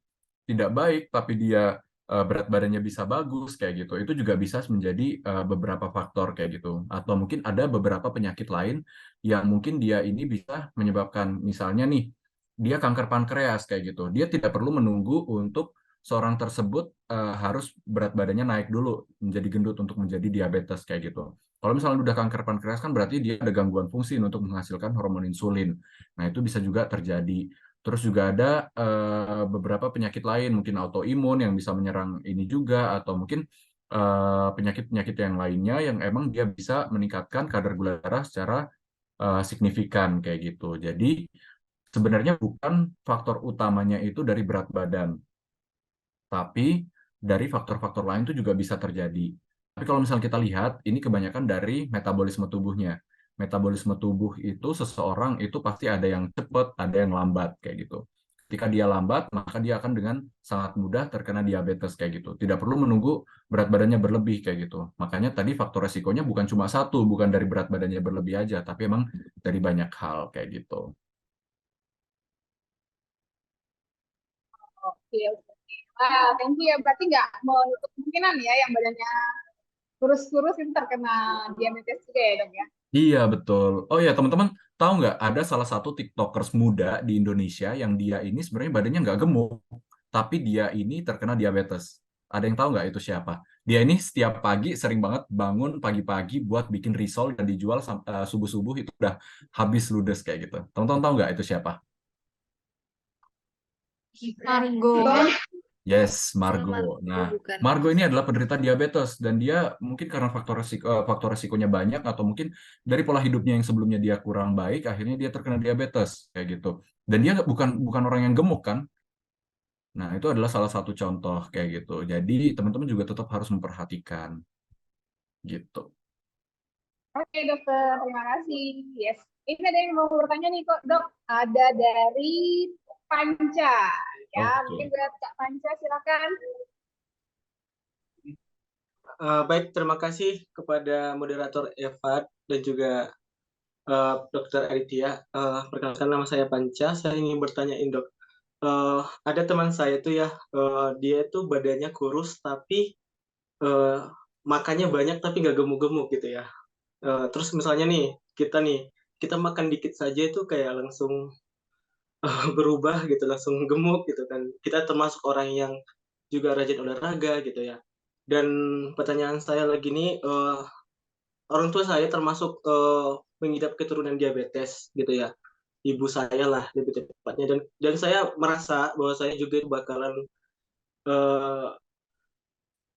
tidak baik tapi dia berat badannya bisa bagus kayak gitu. Itu juga bisa menjadi beberapa faktor kayak gitu. Atau mungkin ada beberapa penyakit lain yang mungkin dia ini bisa menyebabkan, misalnya nih dia kanker pankreas kayak gitu. Dia tidak perlu menunggu untuk seorang tersebut harus berat badannya naik dulu menjadi gendut untuk menjadi diabetes kayak gitu. Kalau misalnya udah kanker pankreas kan berarti dia ada gangguan fungsi untuk menghasilkan hormon insulin. Nah, itu bisa juga terjadi. Terus juga ada beberapa penyakit lain, mungkin autoimun yang bisa menyerang ini juga, atau mungkin penyakit-penyakit yang lainnya yang emang dia bisa meningkatkan kadar gula darah secara signifikan kayak gitu. Jadi sebenarnya bukan faktor utamanya itu dari berat badan, tapi dari faktor-faktor lain itu juga bisa terjadi. Tapi kalau misalnya kita lihat, ini kebanyakan dari metabolisme tubuhnya. Metabolisme tubuh itu seseorang itu pasti ada yang cepat, ada yang lambat kayak gitu. Ketika dia lambat, maka dia akan dengan sangat mudah terkena diabetes kayak gitu. Tidak perlu menunggu berat badannya berlebih kayak gitu. Makanya tadi faktor resikonya bukan cuma satu, bukan dari berat badannya berlebih aja, tapi emang dari banyak hal kayak gitu. Oke, oke. Thank you ya. Berarti nggak menutup kemungkinan ya yang badannya kurus-kurus itu terkena diabetes juga ya dok ya? Iya, betul. Oh ya, teman-teman, tahu nggak ada salah satu TikTokers muda di Indonesia yang dia ini sebenarnya badannya nggak gemuk, tapi dia ini terkena diabetes. Ada yang tahu nggak itu siapa? Dia ini setiap pagi sering banget bangun pagi-pagi buat bikin risol dan dijual subuh-subuh itu udah habis ludes kayak gitu. Teman-teman tahu nggak itu siapa? Margo. Yes, Oh, Margo. Nah, bukan. Margo ini adalah penderita diabetes dan dia mungkin karena faktor resikonya banyak atau mungkin dari pola hidupnya yang sebelumnya dia kurang baik, akhirnya dia terkena diabetes kayak gitu. Dan dia bukan orang yang gemuk kan? Nah, itu adalah salah satu contoh kayak gitu. Jadi teman-teman juga tetap harus memperhatikan gitu. Oke dokter, terima kasih. Yes. Ini ada yang mau bertanya nih kok dok. Ada dari Panca. Ya, Oke. mungkin buat Kak Panca silakan. Baik, terima kasih kepada moderator Eva dan juga Dr. Aditya. Perkenalkan nama saya Panca. Saya ingin bertanyain dok. Ada teman saya tuh ya, dia tuh badannya kurus tapi makannya banyak tapi nggak gemuk-gemuk gitu ya. Terus misalnya nih, kita makan dikit saja itu kayak langsung berubah gitu, langsung gemuk gitu kan. Kita termasuk orang yang juga rajin olahraga gitu ya. Dan pertanyaan saya lagi nih, orang tua saya termasuk mengidap keturunan diabetes gitu ya. Ibu saya lah lebih tepatnya, dan saya merasa bahwa saya juga eh,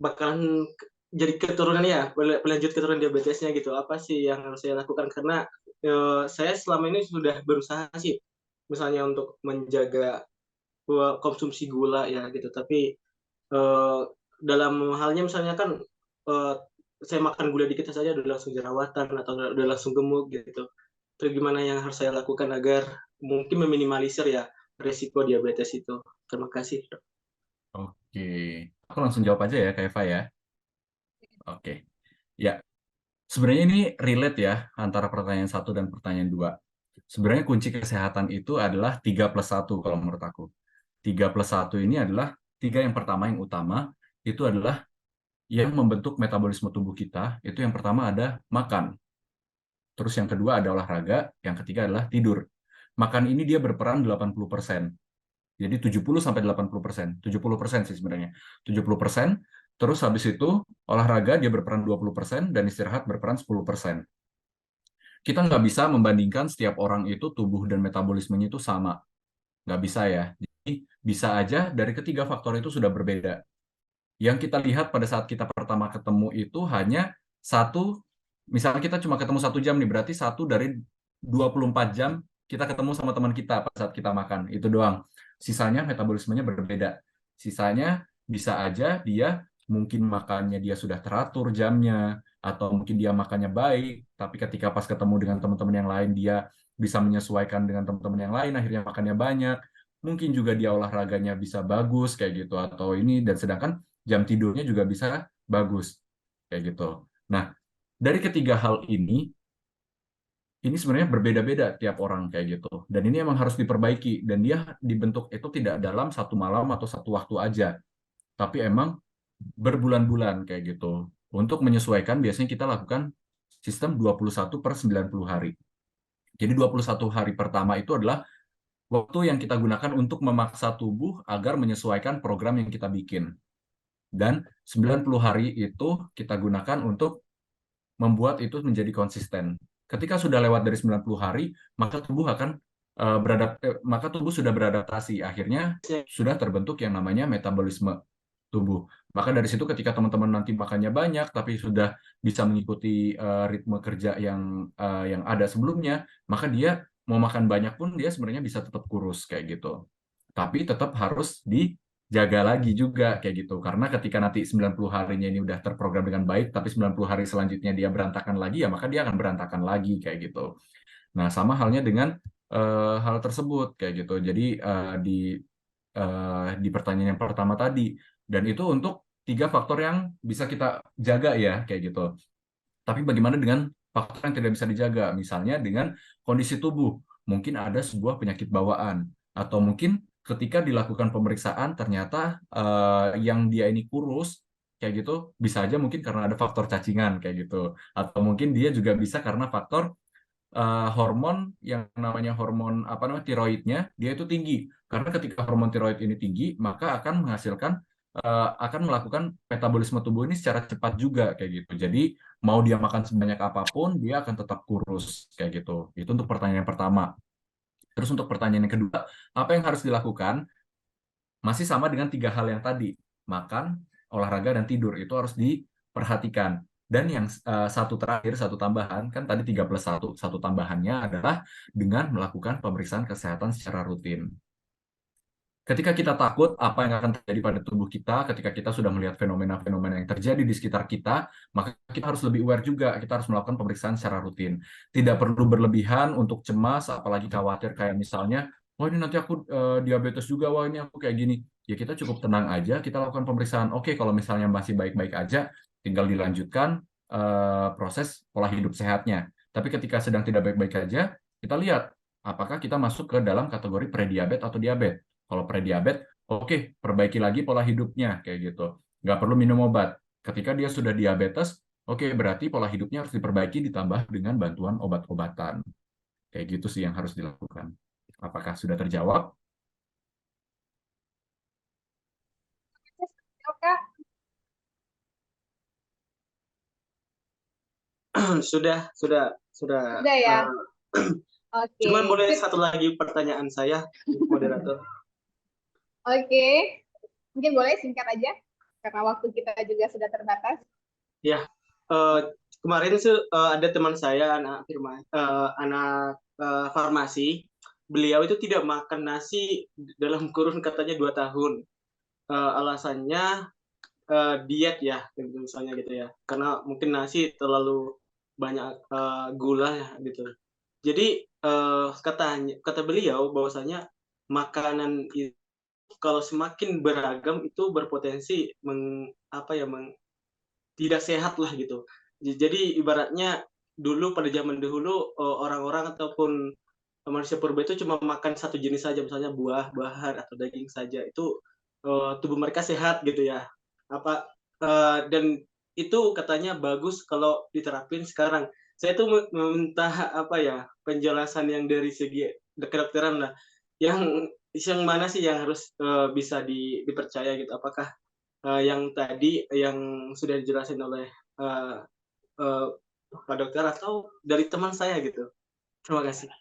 bakalan jadi keturunan ya, pelanjut keturunan diabetesnya gitu. Apa sih yang harus saya lakukan? Karena saya selama ini sudah berusaha sih, misalnya untuk menjaga konsumsi gula ya gitu. Tapi dalam halnya misalnya kan saya makan gula dikit saja udah langsung jerawatan atau udah langsung gemuk gitu. Terus gimana yang harus saya lakukan agar mungkin meminimalisir ya resiko diabetes itu? Terima kasih, dok. Oke. Aku langsung jawab aja ya, Kak Eva ya. Oke. Ya, sebenarnya ini relate ya antara pertanyaan 1 dan pertanyaan 2. Sebenarnya kunci kesehatan itu adalah 3+1 kalau menurut aku. 3+1 ini adalah 3 yang pertama yang utama, itu adalah yang membentuk metabolisme tubuh kita, itu yang pertama ada makan. Terus yang kedua ada olahraga, yang ketiga adalah tidur. Makan ini dia berperan 80%. Jadi 70-80%. 70% sih sebenarnya. 70%, terus habis itu olahraga dia berperan 20% dan istirahat berperan 10%. Kita nggak bisa membandingkan setiap orang itu tubuh dan metabolismenya itu sama. Nggak bisa ya. Jadi bisa aja dari ketiga faktor itu sudah berbeda. Yang kita lihat pada saat kita pertama ketemu itu hanya satu, misalnya kita cuma ketemu 1 jam nih, berarti 1 dari 24 jam kita ketemu sama teman kita pada saat kita makan, itu doang. Sisanya metabolismenya berbeda. Sisanya bisa aja dia mungkin makannya dia sudah teratur jamnya, atau mungkin dia makannya baik, tapi ketika pas ketemu dengan teman-teman yang lain dia bisa menyesuaikan dengan teman-teman yang lain, akhirnya makannya banyak. Mungkin juga dia olahraganya bisa bagus kayak gitu, atau ini, dan sedangkan jam tidurnya juga bisa bagus kayak gitu. Nah, dari ketiga hal ini sebenarnya berbeda-beda tiap orang kayak gitu. Dan ini emang harus diperbaiki. Dan dia dibentuk itu tidak dalam satu malam atau satu waktu aja. Tapi emang berbulan-bulan kayak gitu. Untuk menyesuaikan biasanya kita lakukan sistem 21/90 hari. Jadi 21 hari pertama itu adalah waktu yang kita gunakan untuk memaksa tubuh agar menyesuaikan program yang kita bikin. Dan 90 hari itu kita gunakan untuk membuat itu menjadi konsisten. Ketika sudah lewat dari 90 hari, maka tubuh akan maka tubuh sudah beradaptasi. Akhirnya sudah terbentuk yang namanya metabolisme tubuh. Maka dari situ ketika teman-teman nanti makannya banyak, tapi sudah bisa mengikuti ritme kerja yang ada sebelumnya, maka dia mau makan banyak pun dia sebenarnya bisa tetap kurus kayak gitu. Tapi tetap harus dijaga lagi juga kayak gitu. Karena ketika nanti 90 harinya ini udah terprogram dengan baik, tapi 90 hari selanjutnya dia berantakan lagi, ya maka dia akan berantakan lagi kayak gitu. Nah, sama halnya dengan hal tersebut kayak gitu. Jadi di pertanyaan yang pertama tadi, dan itu untuk 3 faktor yang bisa kita jaga ya kayak gitu. Tapi bagaimana dengan faktor yang tidak bisa dijaga? Misalnya dengan kondisi tubuh, mungkin ada sebuah penyakit bawaan, atau mungkin ketika dilakukan pemeriksaan ternyata yang dia ini kurus kayak gitu, bisa aja mungkin karena ada faktor cacingan kayak gitu, atau mungkin dia juga bisa karena faktor hormon yang namanya hormon tiroidnya dia itu tinggi. Karena ketika hormon tiroid ini tinggi, maka akan menghasilkan akan melakukan metabolisme tubuh ini secara cepat juga kayak gitu. Jadi mau dia makan sebanyak apapun, dia akan tetap kurus kayak gitu. Itu untuk pertanyaan yang pertama. Terus untuk pertanyaan yang kedua, apa yang harus dilakukan? Masih sama dengan 3 hal yang tadi. Makan, olahraga, dan tidur. Itu harus diperhatikan. Dan yang satu terakhir, satu tambahan, kan tadi 3+1. Satu tambahannya adalah dengan melakukan pemeriksaan kesehatan secara rutin. Ketika kita takut apa yang akan terjadi pada tubuh kita, ketika kita sudah melihat fenomena-fenomena yang terjadi di sekitar kita, maka kita harus lebih aware juga. Kita harus melakukan pemeriksaan secara rutin. Tidak perlu berlebihan untuk cemas, apalagi khawatir kayak misalnya, wah ini nanti aku diabetes juga, wah ini aku kayak gini. Ya kita cukup tenang aja, kita lakukan pemeriksaan. Oke, kalau misalnya masih baik-baik aja, tinggal dilanjutkan proses pola hidup sehatnya. Tapi ketika sedang tidak baik-baik aja, kita lihat apakah kita masuk ke dalam kategori prediabetes atau diabetes. Kalau prediabetes, oke, perbaiki lagi pola hidupnya, kayak gitu. Nggak perlu minum obat. Ketika dia sudah diabetes, oke, berarti pola hidupnya harus diperbaiki ditambah dengan bantuan obat-obatan. Kayak gitu sih yang harus dilakukan. Apakah sudah terjawab? Kak, Sudah Sudah ya? Oke. Cuman boleh satu lagi pertanyaan saya, moderator. Oke. Mungkin boleh singkat aja, karena waktu kita juga sudah terbatas. Ya, kemarin ada teman saya anak farmasi, beliau itu tidak makan nasi dalam kurun katanya 2 tahun. Alasannya diet ya, misalnya gitu ya, karena mungkin nasi terlalu banyak gula ya gitu. Jadi kata beliau bahwasanya makanan itu kalau semakin beragam itu berpotensi tidak sehat lah gitu. Jadi ibaratnya dulu pada zaman dahulu orang-orang ataupun manusia purba itu cuma makan satu jenis saja, misalnya buah-buahan atau daging saja, itu tubuh mereka sehat gitu ya. Dan itu katanya bagus kalau diterapin sekarang. Saya tuh meminta penjelasan yang dari segi kedokteran lah, yang mana sih yang harus bisa dipercaya gitu? Apakah yang tadi yang sudah dijelasin oleh Pak Dokter atau dari teman saya gitu? Terima kasih.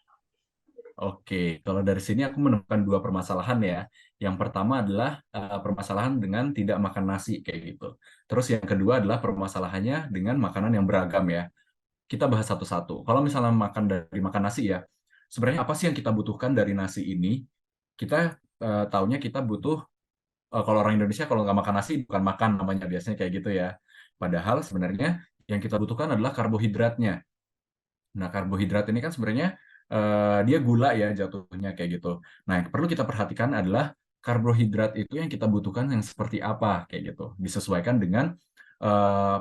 Oke, kalau dari sini aku menemukan 2 permasalahan ya. Yang pertama adalah permasalahan dengan tidak makan nasi kayak gitu. Terus yang kedua adalah permasalahannya dengan makanan yang beragam ya. Kita bahas satu-satu. Kalau misalnya makan nasi ya, sebenarnya apa sih yang kita butuhkan dari nasi ini? Kita taunya kita butuh, kalau orang Indonesia kalau nggak makan nasi bukan makan namanya, biasanya kayak gitu ya. Padahal sebenarnya yang kita butuhkan adalah karbohidratnya. Nah, karbohidrat ini kan sebenarnya dia gula ya jatuhnya kayak gitu. Nah, yang perlu kita perhatikan adalah karbohidrat itu yang kita butuhkan yang seperti apa kayak gitu. Disesuaikan dengan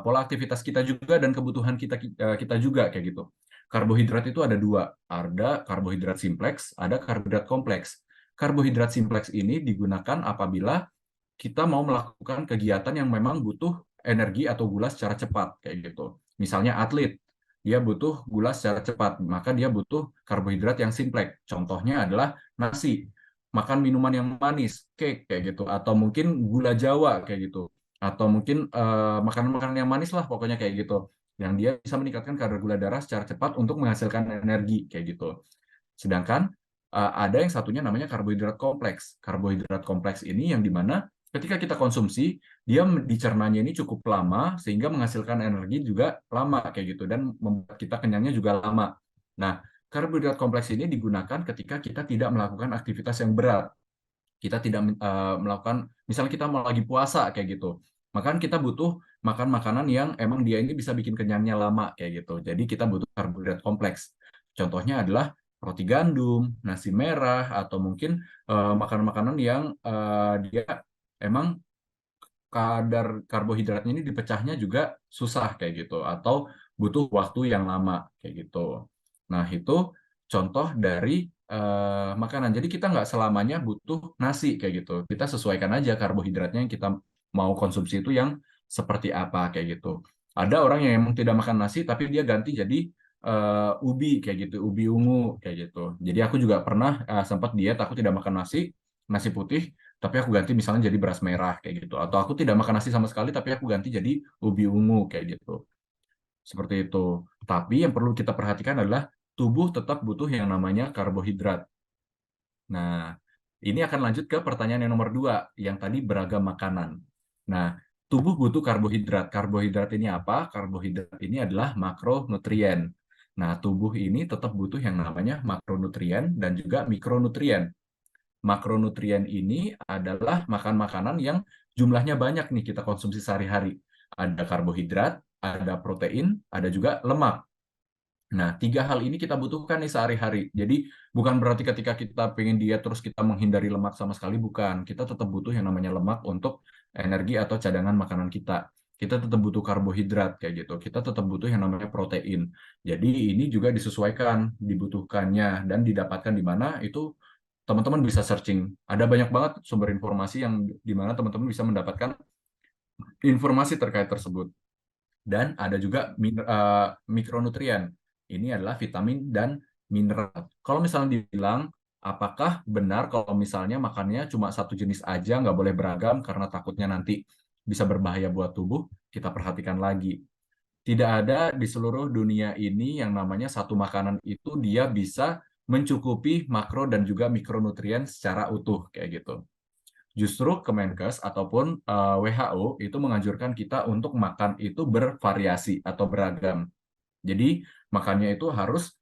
pola aktivitas kita juga dan kebutuhan kita juga kayak gitu. Karbohidrat itu ada dua, ada karbohidrat simpleks, ada karbohidrat kompleks. Karbohidrat simpleks ini digunakan apabila kita mau melakukan kegiatan yang memang butuh energi atau gula secara cepat kayak gitu. Misalnya atlet, dia butuh gula secara cepat, maka dia butuh karbohidrat yang simpleks. Contohnya adalah nasi, makan minuman yang manis, cake kayak gitu, atau mungkin gula Jawa kayak gitu, atau mungkin makanan-makanan yang manis lah pokoknya kayak gitu, yang dia bisa meningkatkan kadar gula darah secara cepat untuk menghasilkan energi kayak gitu. Sedangkan ada yang satunya namanya karbohidrat kompleks. Karbohidrat kompleks ini yang dimana ketika kita konsumsi, dia dicernanya ini cukup lama sehingga menghasilkan energi juga lama kayak gitu dan membuat kita kenyangnya juga lama. Nah, karbohidrat kompleks ini digunakan ketika kita tidak melakukan aktivitas yang berat. Kita tidak melakukan, misalnya kita mau lagi puasa kayak gitu. Maka kita butuh makan makanan yang emang dia ini bisa bikin kenyangnya lama kayak gitu. Jadi kita butuh karbohidrat kompleks. Contohnya adalah roti gandum, nasi merah, atau mungkin makanan-makanan yang dia emang kadar karbohidratnya ini dipecahnya juga susah kayak gitu atau butuh waktu yang lama kayak gitu. Nah, itu contoh dari makanan. Jadi kita nggak selamanya butuh nasi kayak gitu. Kita sesuaikan aja karbohidratnya yang kita mau konsumsi itu yang seperti apa kayak gitu. Ada orang yang emang tidak makan nasi tapi dia ganti jadi ubi kayak gitu, ubi ungu kayak gitu. Jadi aku juga pernah sempat diet, aku tidak makan nasi putih, tapi aku ganti misalnya jadi beras merah kayak gitu. Atau aku tidak makan nasi sama sekali, tapi aku ganti jadi ubi ungu kayak gitu. Seperti itu. Tapi yang perlu kita perhatikan adalah tubuh tetap butuh yang namanya karbohidrat. Nah, ini akan lanjut ke pertanyaan yang nomor 2, yang tadi beragam makanan. Nah, tubuh butuh karbohidrat. Karbohidrat ini apa? Karbohidrat ini adalah makronutrien. Nah, tubuh ini tetap butuh yang namanya makronutrien dan juga mikronutrien. Makronutrien ini adalah makanan-makanan yang jumlahnya banyak nih kita konsumsi sehari-hari. Ada karbohidrat, ada protein, ada juga lemak. Nah, 3 hal ini kita butuhkan nih sehari-hari. Jadi, bukan berarti ketika kita pengen diet terus kita menghindari lemak sama sekali, bukan. Kita tetap butuh yang namanya lemak untuk energi atau cadangan makanan kita. Kita tetap butuh karbohidrat kayak gitu. Kita tetap butuh yang namanya protein. Jadi, ini juga disesuaikan, dibutuhkannya, dan didapatkan di mana itu teman-teman bisa searching. Ada banyak banget sumber informasi yang di mana teman-teman bisa mendapatkan informasi terkait tersebut. Dan ada juga mikronutrien. Ini adalah vitamin dan mineral. Kalau misalnya dibilang, apakah benar kalau misalnya makannya cuma satu jenis aja, nggak boleh beragam karena takutnya nanti bisa berbahaya buat tubuh? Kita perhatikan lagi. Tidak ada di seluruh dunia ini yang namanya satu makanan itu dia bisa mencukupi makro dan juga mikronutrien secara utuh kayak gitu. Justru Kemenkes ataupun WHO itu menganjurkan kita untuk makan itu bervariasi atau beragam. Jadi makannya itu harus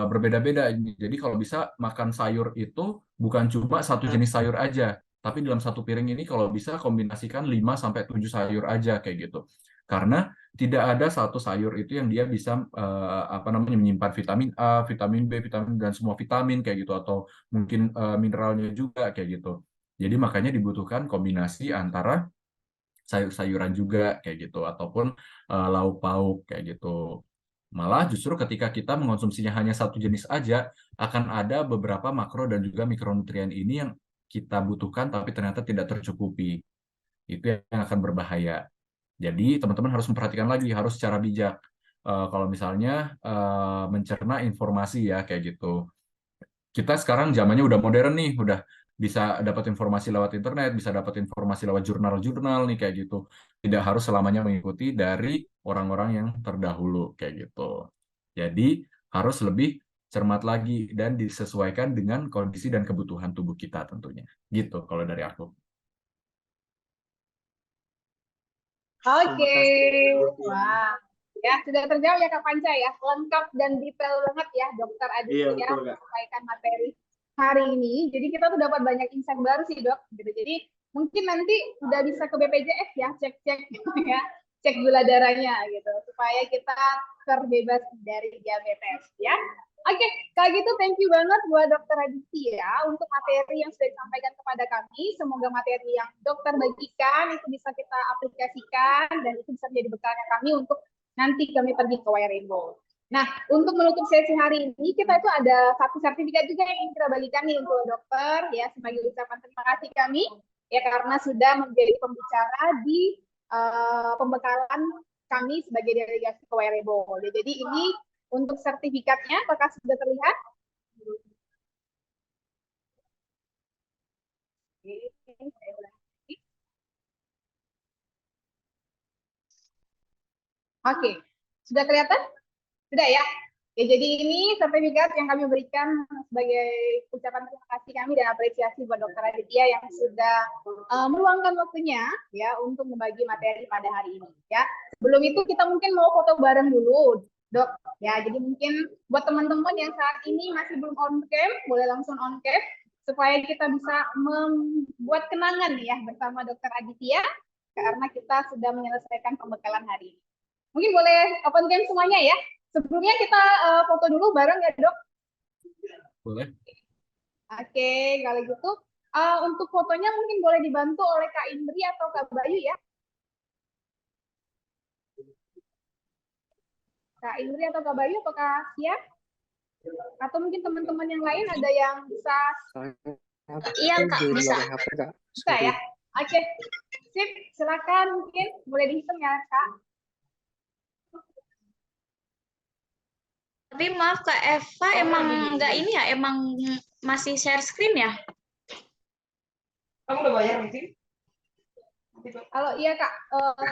berbeda-beda. Jadi kalau bisa makan sayur itu bukan cuma satu jenis sayur aja, tapi dalam satu piring ini kalau bisa kombinasikan 5-7 sayur aja kayak gitu. Karena tidak ada satu sayur itu yang dia bisa menyimpan vitamin A, vitamin B, vitamin dan semua vitamin kayak gitu atau mungkin mineralnya juga kayak gitu. Jadi makanya dibutuhkan kombinasi antara sayur-sayuran juga kayak gitu ataupun lauk pauk kayak gitu. Malah justru ketika kita mengonsumsinya hanya satu jenis aja, akan ada beberapa makro dan juga mikronutrien ini yang kita butuhkan tapi ternyata tidak tercukupi. Itu yang akan berbahaya. Jadi teman-teman harus memperhatikan lagi, harus secara bijak. Kalau misalnya mencerna informasi ya kayak gitu. Kita sekarang zamannya udah modern nih, udah bisa dapat informasi lewat internet, bisa dapat informasi lewat jurnal-jurnal nih kayak gitu. Tidak harus selamanya mengikuti dari orang-orang yang terdahulu kayak gitu. Jadi harus lebih cermat lagi dan disesuaikan dengan kondisi dan kebutuhan tubuh kita tentunya. Gitu kalau dari aku. Oke, wah. Ya, sudah terjawab ya Kak Panca ya. Lengkap dan detail banget ya Dokter Aditya Iya, betul, Kak. menyampaikan materi hari ini. Jadi kita tuh dapat banyak insight baru sih Dok. Gitu. Jadi mungkin nanti udah bisa ke BPJS ya, cek-cek gitu ya. cek gula darahnya gitu supaya kita terbebas dari diabetes ya. Oke, kalau gitu thank you banget buat Dokter Aditya untuk materi yang sudah disampaikan kepada kami. Semoga materi yang dokter bagikan itu bisa kita aplikasikan dan itu bisa menjadi bekalnya kami untuk nanti kami pergi ke Rainbow. Nah, untuk menutup sesi hari ini kita itu ada satu sertifikat juga yang ingin kita bagikan nih untuk dokter ya sebagai ucapan terima kasih kami ya karena sudah menjadi pembicara di pembekalan kami sebagai delegasi ke Rainbow. Jadi ini untuk sertifikatnya, apakah sudah terlihat? Oke, sudah kelihatan? Sudah ya? Ya, jadi ini sertifikat yang kami berikan sebagai ucapan terima kasih kami dan apresiasi buat Dokter Aditya yang sudah meluangkan waktunya ya untuk membagi materi pada hari ini ya. Sebelum itu kita mungkin mau foto bareng dulu, Dok. Ya, jadi mungkin buat teman-teman yang saat ini masih belum on cam, boleh langsung on cam supaya kita bisa membuat kenangan ya bersama Dokter Aditya karena kita sudah menyelesaikan pembekalan hari ini. Mungkin boleh open cam semuanya ya. Sebelumnya kita foto dulu bareng ya, Dok. Boleh. Oke, kalau gitu untuk fotonya mungkin boleh dibantu oleh Kak Indri atau Kak Bayu ya. Kak Indri atau Kak Bayu apakah siap? Atau mungkin teman-teman yang lain ada yang bisa? Iya, Kak, bisa. Bisa ya? Oke, sip. Silakan mungkin boleh dihitung ya, Kak. Tapi maaf Kak Eva, emang nggak ini ya, emang masih share screen ya? Kamu udah bayar mungkin? Kalau iya Kak,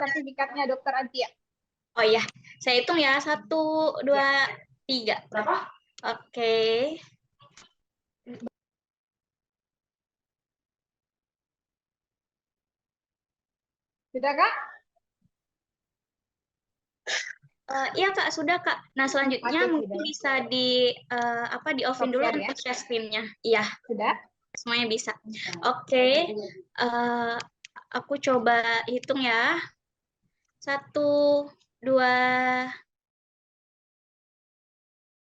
sertifikatnya Dokter Aditya. Oh iya, saya hitung ya, 1, 2, 3. Berapa? Oke. Sudah Kak? Iya Kak, sudah Kak. Nah selanjutnya Oke, mungkin sudah. bisa di offin dulu Share ya? untuk share screen-nya. Iya, Sudah? semuanya bisa. Oke, aku coba hitung ya. 1, 2,